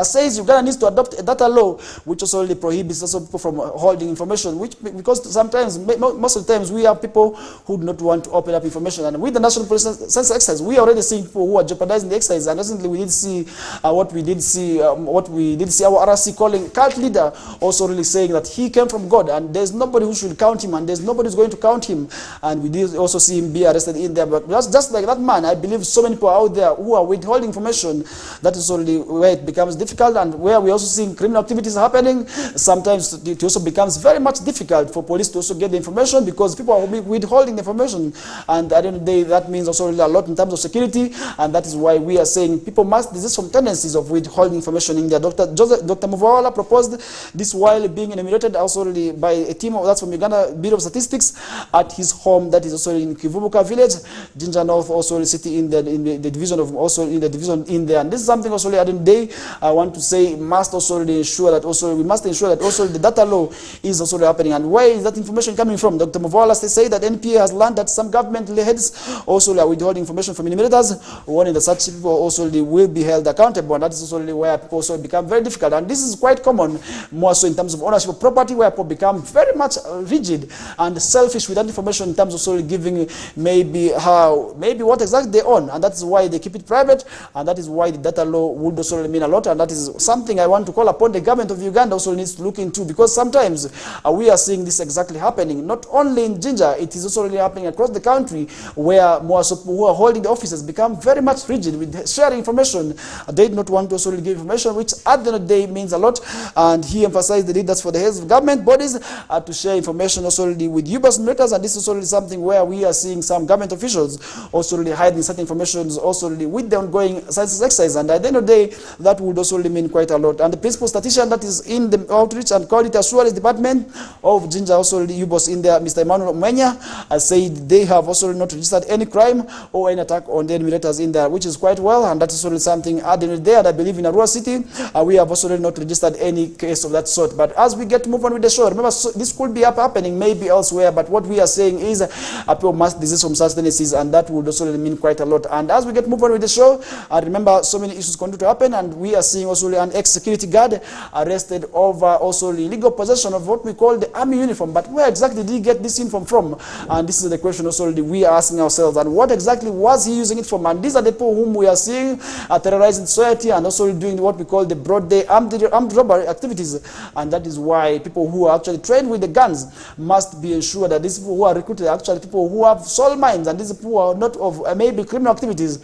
says Uganda needs to adopt a data law which also really prohibits also people from holding information, which because sometimes, most of the times, we have people who do not want to open up information. And with the National Police Census exercise, we are already seeing people who are jeopardizing the exercise. And recently we did see what we did see our RRC calling cult leader also really saying that he came from God and there's nobody who should count him and there's nobody who's going to count him. And we did also see him be arrested in there. But just like that man, I believe so many people out there who are withholding information, that is only where it becomes difficult, and where we also seeing criminal activities happening. Sometimes it also becomes very much difficult for police to also get the information because people are withholding the information, and at the end of the day, that means also really a lot in terms of security, and that is why we are saying people must desist from tendencies of withholding information in there. Dr. Muvawala proposed this while being inaugurated also really by a team that's from Uganda Bureau of Statistics at his home, that is also in Kivubuka village, Jinja North, also the city in the division of also in the division in there. And this is something also at the end of the day want to say must also ensure that also we must ensure that also the data law is also happening. And where is that information coming from? Dr. Mavola say that NPA has learned that some government heads also are withholding information from enumerators, warning that such people also will be held accountable. And that is also where people also become very difficult. And this is quite common, more so in terms of ownership of property, where people become very much rigid and selfish with that information in terms of also giving maybe what exactly they own. And that's why they keep it private. And that is why the data law would also mean a lot. And that is something I want to call upon the government of Uganda also needs to look into, because sometimes we are seeing this exactly happening. Not only in Jinja, it is also really happening across the country, where more so who are holding the offices become very much rigid with sharing information. They do not want to also give information, which at the end of the day means a lot. And he emphasized the need that's for the heads of government bodies to share information also with UBAS enumerators. And this is also something where we are seeing some government officials also really hiding certain information also really with the ongoing census exercise. And at the end of the day, that would also mean quite a lot. And the principal statistician that is in the outreach and quality assurance department of Jinja, also the UBOS in there, Mr. Emmanuel Menya, said they have also not registered any crime or any attack on the enumerators in there, which is quite well. And that is also something added there. And I believe in Arua City, we have also not registered any case of that sort. But as we get to move on with the show, remember, this could be happening maybe elsewhere, but what we are saying is people must desist from such tendencies, and that would also mean quite a lot. And as we get move on with the show, remember, so many issues continue to happen, and we are seeing also an ex-security guard arrested over also illegal possession of what we call the army uniform. But where exactly did he get this uniform from? And this is the question also we are asking ourselves. And what exactly was he using it from? And these are the people whom we are seeing terrorizing society and also doing what we call the broad day armed robbery activities. And that is why people who are actually trained with the guns must be ensured that these people who are recruited are actually people who have soul minds, and these people who are not of maybe criminal activities.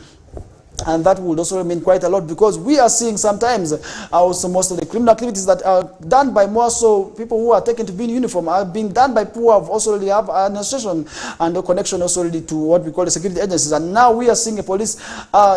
And that would also mean quite a lot, because we are seeing sometimes also most of the criminal activities that are done by more so people who are taken to be in uniform are being done by people who have also really have an association and a connection also really to what we call the security agencies. And now we are seeing a police,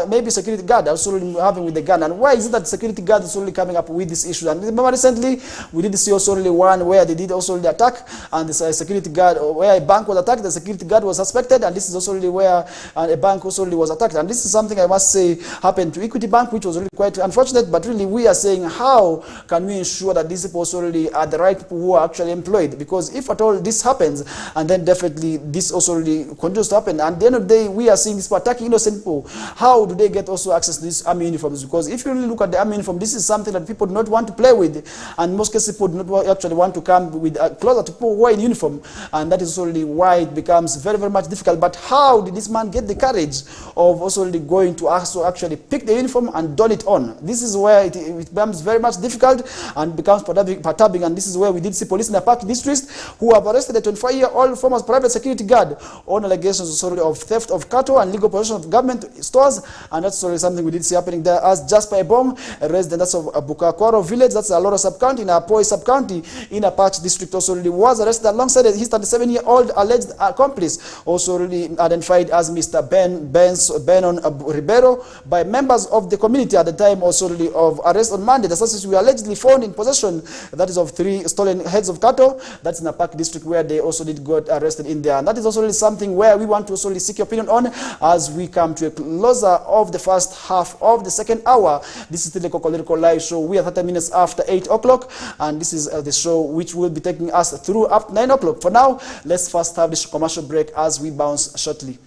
maybe security guard also really having with the gun. And why is it that security guard is only coming up with this issue? And remember recently we did see also really one where they did also the attack, and the security guard, where a bank was attacked, the security guard was suspected, and this is also really where a bank also really was attacked. And this is something I must say happened to Equity Bank, which was really quite unfortunate. But really we are saying, how can we ensure that these people also really are the right people who are actually employed? Because if at all this happens, and then definitely this also really continues to happen, and at the end of the day we are seeing this people attacking innocent people, how do they get also access to these army uniforms? Because if you really look at the army uniform, this is something that people do not want to play with, and most cases people do not actually want to come with closer to people who are in uniform, and that is really why it becomes very, very much difficult. But how did this man get the courage of also really going to actually pick the uniform and don it on? This is where it becomes very much difficult and becomes perturbing. And this is where we did see police in the Park district who have arrested a 24-year-old former private security guard on allegations of theft of cattle and legal possession of government stores. And that's something we did see happening there, as Jasper Ebong, a resident of Bukakoro village, that's a Loro sub-county, in a Poi sub-county in a Patch district, also really was arrested alongside his 37-year-old alleged accomplice, also really identified as Mr. Benon Ribeiro, by members of the community at the time also really of arrest on Monday. The suspects were allegedly found in possession, that is, of 3 stolen heads of cattle. That's in a Park district where they also did got arrested in there. And that is also really something where we want to also really seek your opinion on as we come to a closer of the first half of the second hour. This is still the Kokoliriko live show. We are 30 minutes after 8 o'clock, and this is the show which will be taking us through up 9 o'clock. For now, let's first have this commercial break as we bounce shortly.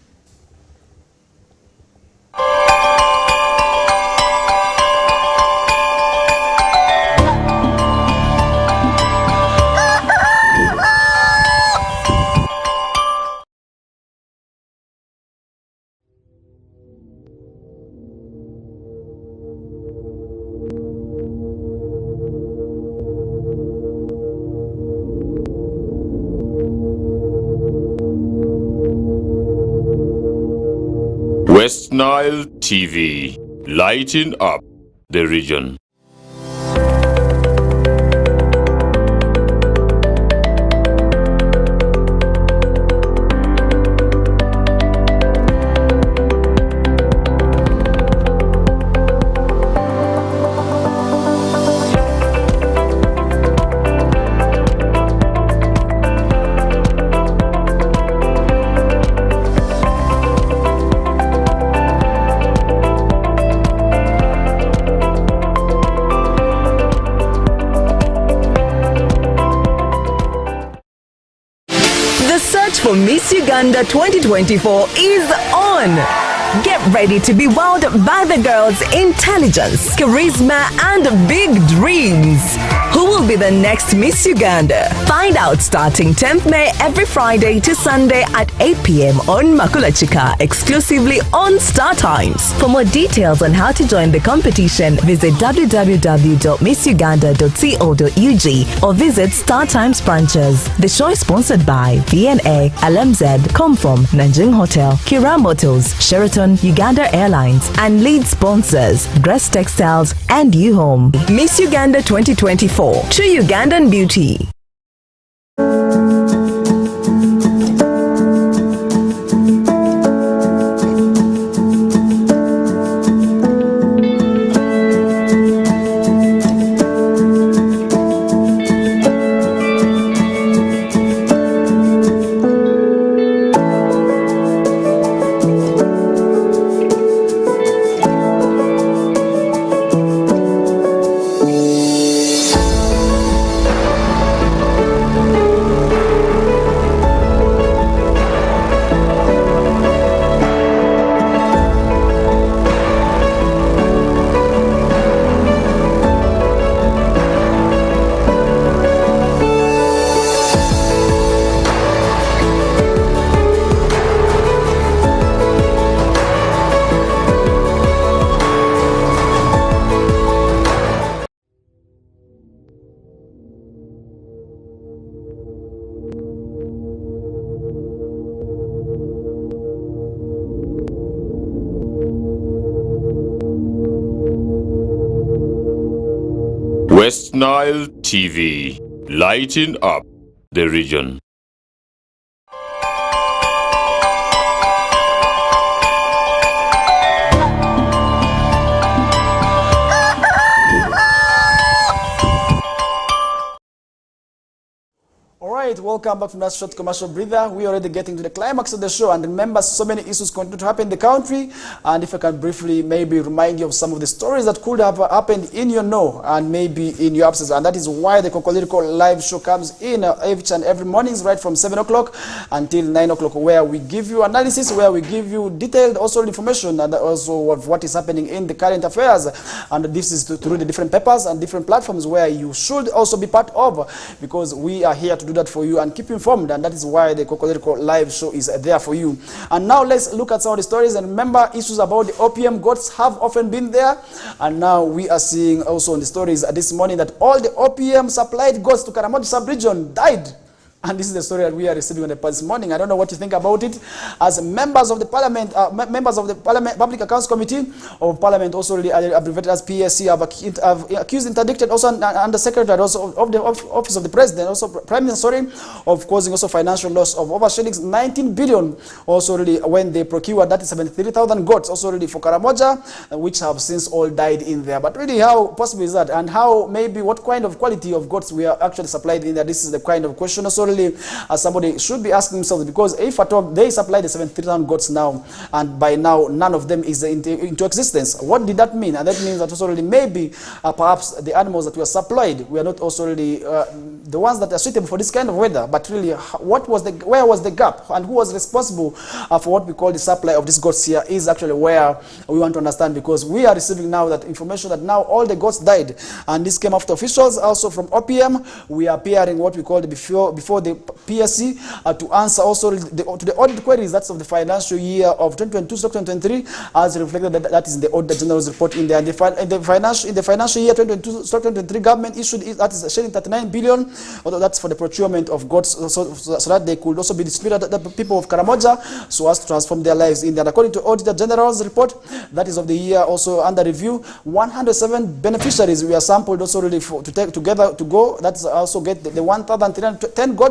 West Nile TV, lighting up the region. for Miss Uganda 2024 is on. Get ready to be wowed by the girls' intelligence, charisma, and big dreams. Who will be the next Miss Uganda? Find out starting 10th May every Friday to Sunday at 8 p.m. on Makulachika, exclusively on Star Times. For more details on how to join the competition, visit www.missuganda.co.ug or visit Star Times branches. The show is sponsored by VNA, LMZ, Comform, Nanjing Hotel, Kira Motors, Sheraton, Uganda Airlines, and lead sponsors Grace Textiles and U-Home. Miss Uganda 2024, true Ugandan beauty. West Nile TV, lighting up the region. Alright, welcome back from that short commercial breather. We're already getting to the climax of the show, and remember, so many issues continue to happen in the country. And if I can briefly maybe remind you of some of the stories that could have happened in your know and maybe in your absence, and that is why the Kokoliriko live show comes in each and every mornings right from 7 o'clock until 9 o'clock, where we give you analysis, where we give you detailed also information and also of what is happening in the current affairs. And this is through the different papers and different platforms where you should also be part of, because we are here to do that for you and keep you informed, and that is why the Kokoliriko live show is there for you. And now let's look at some of the stories. And remember, issues about the opium goats have often been there, and now we are seeing also in the stories this morning that all the opium supplied goats to Karamoja sub-region died. And this is the story that we are receiving on the this morning. I don't know what you think about it. As members of the Parliament, Public Accounts Committee of Parliament, also abbreviated as PSC, have accused, interdicted also under Secretary also of the Office of the President, also Prime Minister, of causing also financial loss of over shillings 19 billion. Also really when they procured that is 73,000 goats also really for Karamoja, which have since all died in there. But really, how possible is that? And how maybe what kind of quality of goats we are actually supplied in there? This is the kind of question also really somebody should be asking themselves, because if at all they supply the 73,000 goats now, and by now none of them is into existence, what did that mean? And that means that also really maybe perhaps the animals that were supplied were not also really the ones that are suitable for this kind of weather, but really where was the gap, and who was responsible for what we call the supply of these goats here is actually where we want to understand, because we are receiving now that information that now all the goats died, and this came after officials also from OPM. We are appearing what we call the before the PSC to answer also to the audit queries that's of the financial year of 2022-2023, as reflected that is in the Auditor General's report in there. And the financial year 2022-2023, government issued that is sharing 39 billion. Although that's for the procurement of goods, so that they could also be distributed to the people of Karamoja, so as to transform their lives in there. And according to Auditor General's report, that is of the year also under review, 107 beneficiaries were sampled also really to go. That's also get the 1,310 goats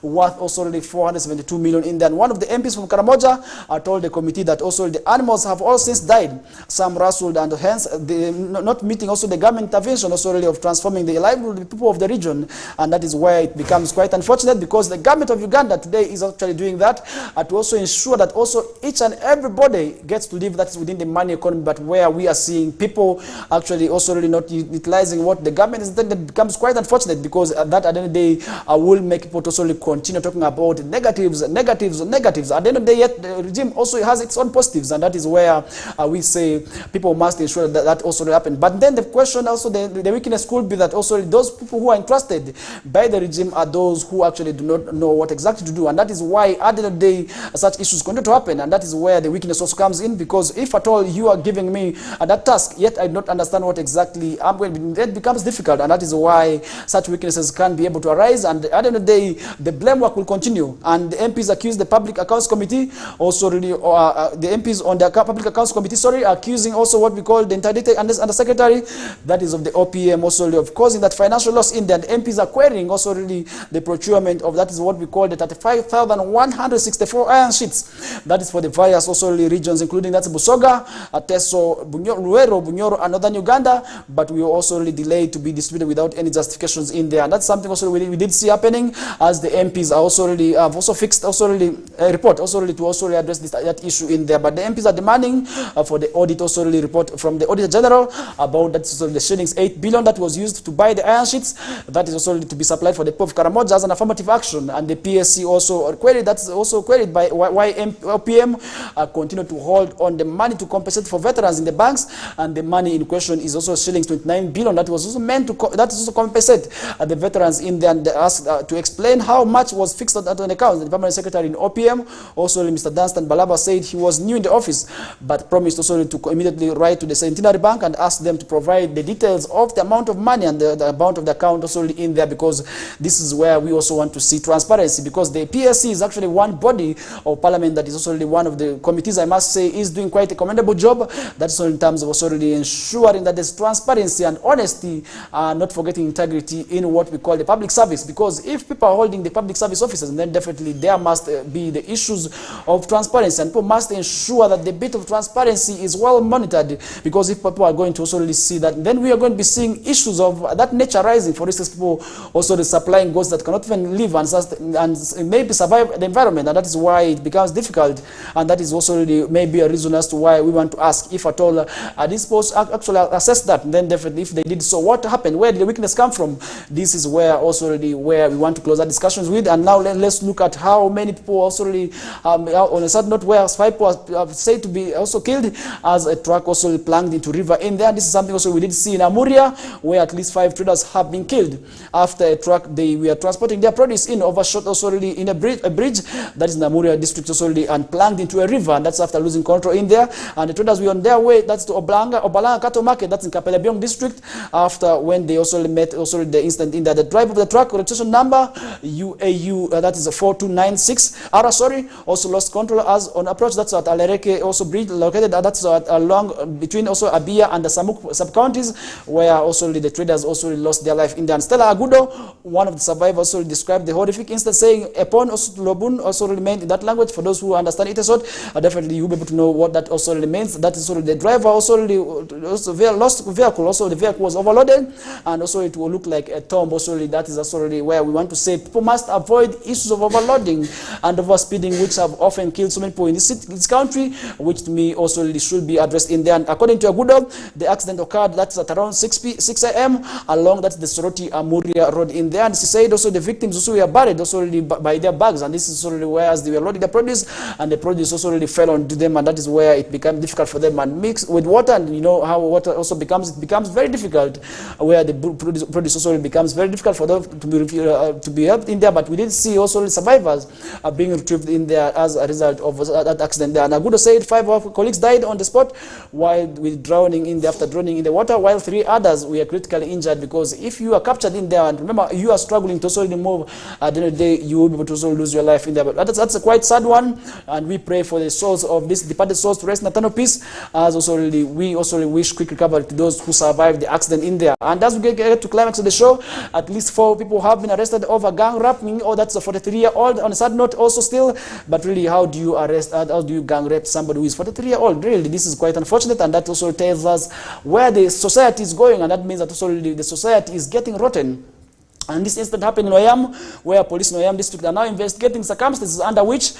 worth also really 472 million in there. And one of the MPs from Karamoja told the committee that also the animals have all since died, some rustled, and hence not meeting also the government intervention also really of transforming the livelihood of the people of the region. And that is where it becomes quite unfortunate, because the government of Uganda today is actually doing that to also ensure that also each and everybody gets to live that is within the money economy, but where we are seeing people actually also really not utilizing what the government is intended, becomes quite unfortunate, because that at the end of the day will make people people to also continue talking about negatives. At the end of the day, yet the regime also has its own positives, and that is where we say people must ensure that that also happen. But then the question also, the weakness could be that also those people who are entrusted by the regime are those who actually do not know what exactly to do, and that is why at the end of the day such issues continue to happen, and that is where the weakness also comes in, because if at all you are giving me that task, yet I do not understand what exactly I'm going to do, it becomes difficult, and that is why such weaknesses can be able to arise, and at the end of the day, the blame work will continue, and the MPs accuse the Public Accounts Committee, also really, the MPs on the Public Accounts Committee, sorry, accusing also what we call the interdicted undersecretary, that is of the OPM, also of causing that financial loss in there. The MPs are querying also really the procurement of, that is what we call the 35,164 iron sheets, that is for the various also really regions, including that's Busoga, Teso, Luero, Bunyoro, and Northern Uganda, but we were also really delayed to be distributed without any justifications in there, and that's something also we did see happening, as the MPs are also really have also fixed also really a report also really to also really address that issue in there. But the MPs are demanding for the audit also really report from the Auditor General about that also the shillings 8 billion that was used to buy the iron sheets, that is also really to be supplied for the Poor of Karamoja as an affirmative action, and the PSC also queried, that's also queried by why OPM continue to hold on the money to compensate for veterans in the banks, and the money in question is also shillings 29 billion that was also meant to that is also compensate the veterans in there, and they asked to explain how much was fixed on an account. The permanent secretary in OPM, also Mr. Dunstan Balaba, said he was new in the office, but promised also to immediately write to the Centenary Bank and ask them to provide the details of the amount of money and the amount of the account also in there, because this is where we also want to see transparency, because the PSC is actually one body of parliament that is also really one of the committees, I must say, is doing quite a commendable job. That's in terms of also really ensuring that there's transparency and honesty, not forgetting integrity in what we call the public service, because if people are holding the public service offices, then definitely there must be the issues of transparency, and people must ensure that the bit of transparency is well monitored, because if people are going to also really see that, then we are going to be seeing issues of that nature rising. For instance, people also the supplying goods that cannot even live and maybe survive the environment, and that is why it becomes difficult, and that is also really maybe a reason as to why we want to ask if at all these posts actually assess that, then definitely if they did so, what happened, where did the weakness come from? This is where also really where we want to close our discussions with. And now let's look at how many people also really on a sudden note, where 5 people are said to be also killed as a truck also plunged into river in there. This is something also we did see in Amuria, where at least 5 traders have been killed after a truck they were transporting their produce in overshot also really in a bridge that is in Amuria district also really, and plunged into a river, and that's after losing control in there. And the traders were on their way, that's to Obalanga Cattle Market, that's in Kapelebiong district, after when they also met also the incident in there. The driver of the truck, registration number UAU, that is a 4296 also lost control as on approach. That's at Alereke also bridge located, that's along between also Abia and the Samuk sub-counties, where also the traders also lost their life in there. And Stella Agudo, one of the survivors, also described the horrific incident, saying upon also Lobun also remained in that language. For those who understand it, definitely you'll be able to know what that also remains. That is also the driver also lost vehicle, also the vehicle was overloaded, and also it will look like a tomb also. That is also where we want to say people must avoid issues of overloading and overspeeding, which have often killed so many people in this country, which to me also should be addressed in there. And according to Agudo, the accident occurred that's at around 6 a.m. along that's the Soroti Amuria road in there, and she said also the victims also were buried also really by their bags, and this is also where as they were loading the produce, and the produce also really fell onto them, and that is where it became difficult for them, and mixed with water, and you know how water also becomes very difficult, where the produce also becomes very difficult for them to be helped in there. But we did see also survivors being retrieved in there as a result of that accident there. And Agudo said 5 of our colleagues died on the spot while drowning in there after drowning in the water, while 3 others were critically injured, because if you are captured in there, and remember you are struggling to also move, at the end of the day you will be able to also lose your life in there. But that's a quite sad one, and we pray for the souls of these departed souls to rest in eternal peace, as also really we also wish quick recovery to those who survived the accident in there. And as we get to climax of the show, at least 4 people have been arrested over gang raping. Oh, that's a 43-year-old on a sad note also still. But really, how do you arrest, how do you gang rape somebody who is 43-year-old? Really, this is quite unfortunate, and that also tells us where the society is going, and that means that also really the society is getting rotten. And this incident happened in Oyam, where police in Oyam district are now investigating circumstances under which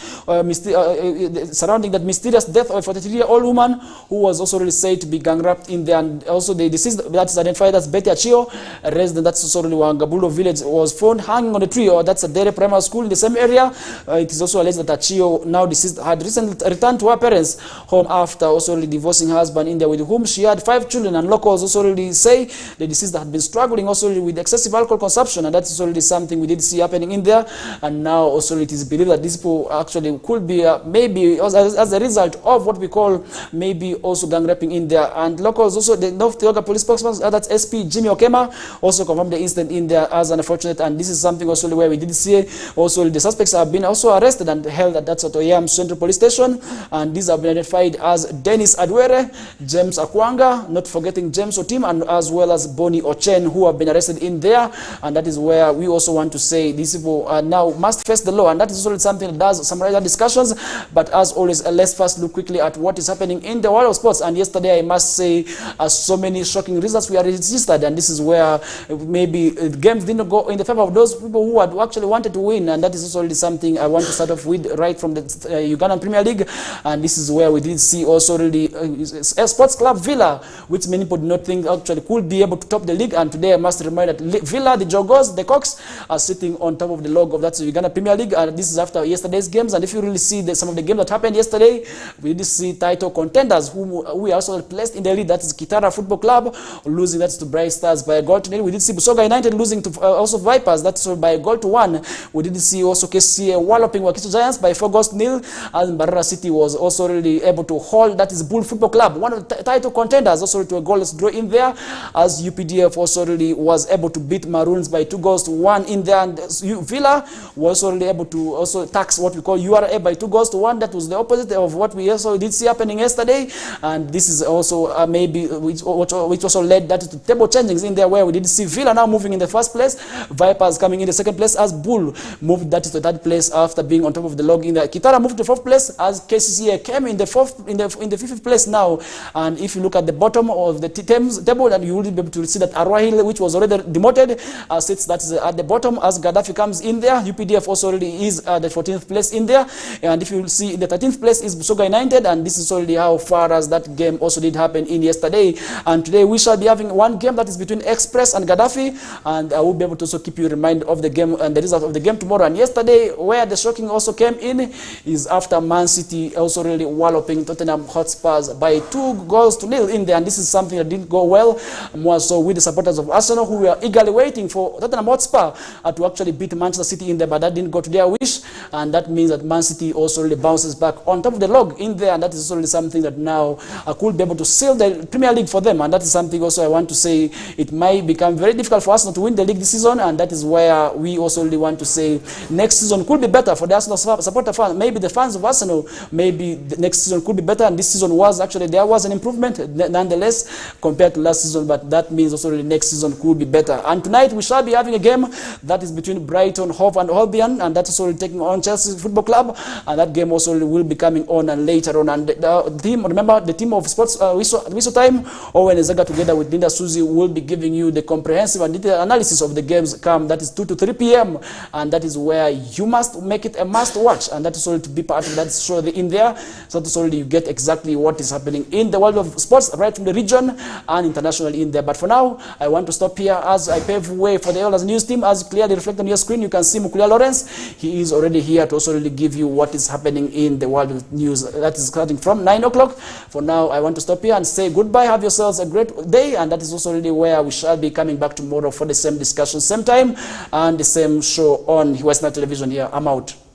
surrounding that mysterious death of a 43-year-old woman who was also really said to be gang raped in there. And also the deceased that is identified as Betty Achio, a resident that's also really Wangabulo village, was found hanging on a tree, or that's a Dere primary school in the same area. It is also alleged that Achio, now deceased, had recently returned to her parents' home after also really divorcing her husband in there, with whom she had 5 children. And locals also really say the deceased had been struggling also really with excessive alcohol consumption. And that's already something we did see happening in there. And now also it is believed that these people actually could be maybe as a result of what we call maybe also gang raping in there. And locals also, the North Tioga police spokesman, that's SP Jimmy Okema, also confirmed the incident in there as unfortunate. And this is something also where we did see also the suspects have been also arrested and held at that's at Oyam Central Police Station. And these have been identified as Dennis Adwere, James Akwanga, not forgetting James Otim, and as well as Bonnie Ochen, who have been arrested in there. And that is where we also want to say these people now must face the law, and that is also something that does summarize our discussions. But as always, let's first look quickly at what is happening in the world of sports. And yesterday, I must say, so many shocking results we are registered, and this is where maybe games didn't go in the favor of those people who had actually wanted to win. And that is also something I want to start off with right from the Ugandan Premier League. And this is where we did see also really a sports club Villa, which many people did not think actually could be able to top the league. And today I must remind that Villa, the Jogos, the Cox, are sitting on top of the log of that Uganda Premier League. And this is after yesterday's games. And if you really see some of the games that happened yesterday, we did see title contenders who we also placed in the lead. That is Kitara Football Club losing that to Bright Stars by a goal to nil. We did see Busoga United losing to also Vipers, that's by a goal to 1. We did see also KCA walloping Wakiso Giants by 4 goals to nil. And Barara City was also really able to hold that is Bull Football Club, one of the title contenders, also to a goalless draw in there, as UPDF also really was able to beat Maroons by 2 goals to 1 in there. And Villa was also really able to also tax what we call URA by 2 goals to 1. That was the opposite of what we also did see happening yesterday. And this is also maybe which also led that to table changings in there, where we did see Villa now moving in the first place, Vipers coming in the second place, as Bull moved that to the third place after being on top of the log in there. Kitara moved to 4th place, as KCCA came in the 5th place now. And if you look at the bottom of the table, then you will be able to see that Arwahil, which was already demoted, sits that's at the bottom as Gaddafi comes in there. UPDF also already is at the 14th place in there. And if you see in the 13th place is Busoga United, and this is already how far as that game also did happen in yesterday. And today we shall be having one game that is between Express and Gaddafi, and I will be able to also keep you reminded of the game and the result of the game tomorrow. And yesterday, where the shocking also came in is after Man City also really walloping Tottenham Hotspurs by 2 goals to 0 in there. And this is something that didn't go well, more so with the supporters of Arsenal, who were eagerly waiting for Tottenham Hotspur to actually beat Manchester City in there, but that didn't go to their wish. And that means that Man City also really bounces back on top of the log in there, and that is also really something that now could be able to seal the Premier League for them. And that is something also I want to say it might become very difficult for Arsenal to win the league this season, and that is where we also really want to say next season could be better for the Arsenal supporter fans. Maybe the fans of Arsenal, maybe the next season could be better, and this season was actually, there was an improvement nonetheless compared to last season, but that means also really next season could be better. And tonight we shall be having a game that is between Brighton, Hove and Albion, and that's also really taking on Chelsea Football Club, and that game also will be coming on and later on. And the team, remember the team of Sports Whistle Time, Owen Ezaga together with Linda Suzy will be giving you the comprehensive and detailed analysis of the games come, that is 2 to 3 p.m. and that is where you must make it a must watch, and that is all to be part of that show in there, so that already you get exactly what is happening in the world of sports right from the region and internationally in there. But for now, I want to stop here as I pave way for the Elders News team. As clearly reflected on your screen, you can see Mukulia Lawrence. He is already here to also really give you what is happening in the world of news. That is starting from 9 o'clock. For now, I want to stop here and say goodbye. Have yourselves a great day, and that is also really where we shall be coming back tomorrow for the same discussion, same time, and the same show on Western Television here. I'm out.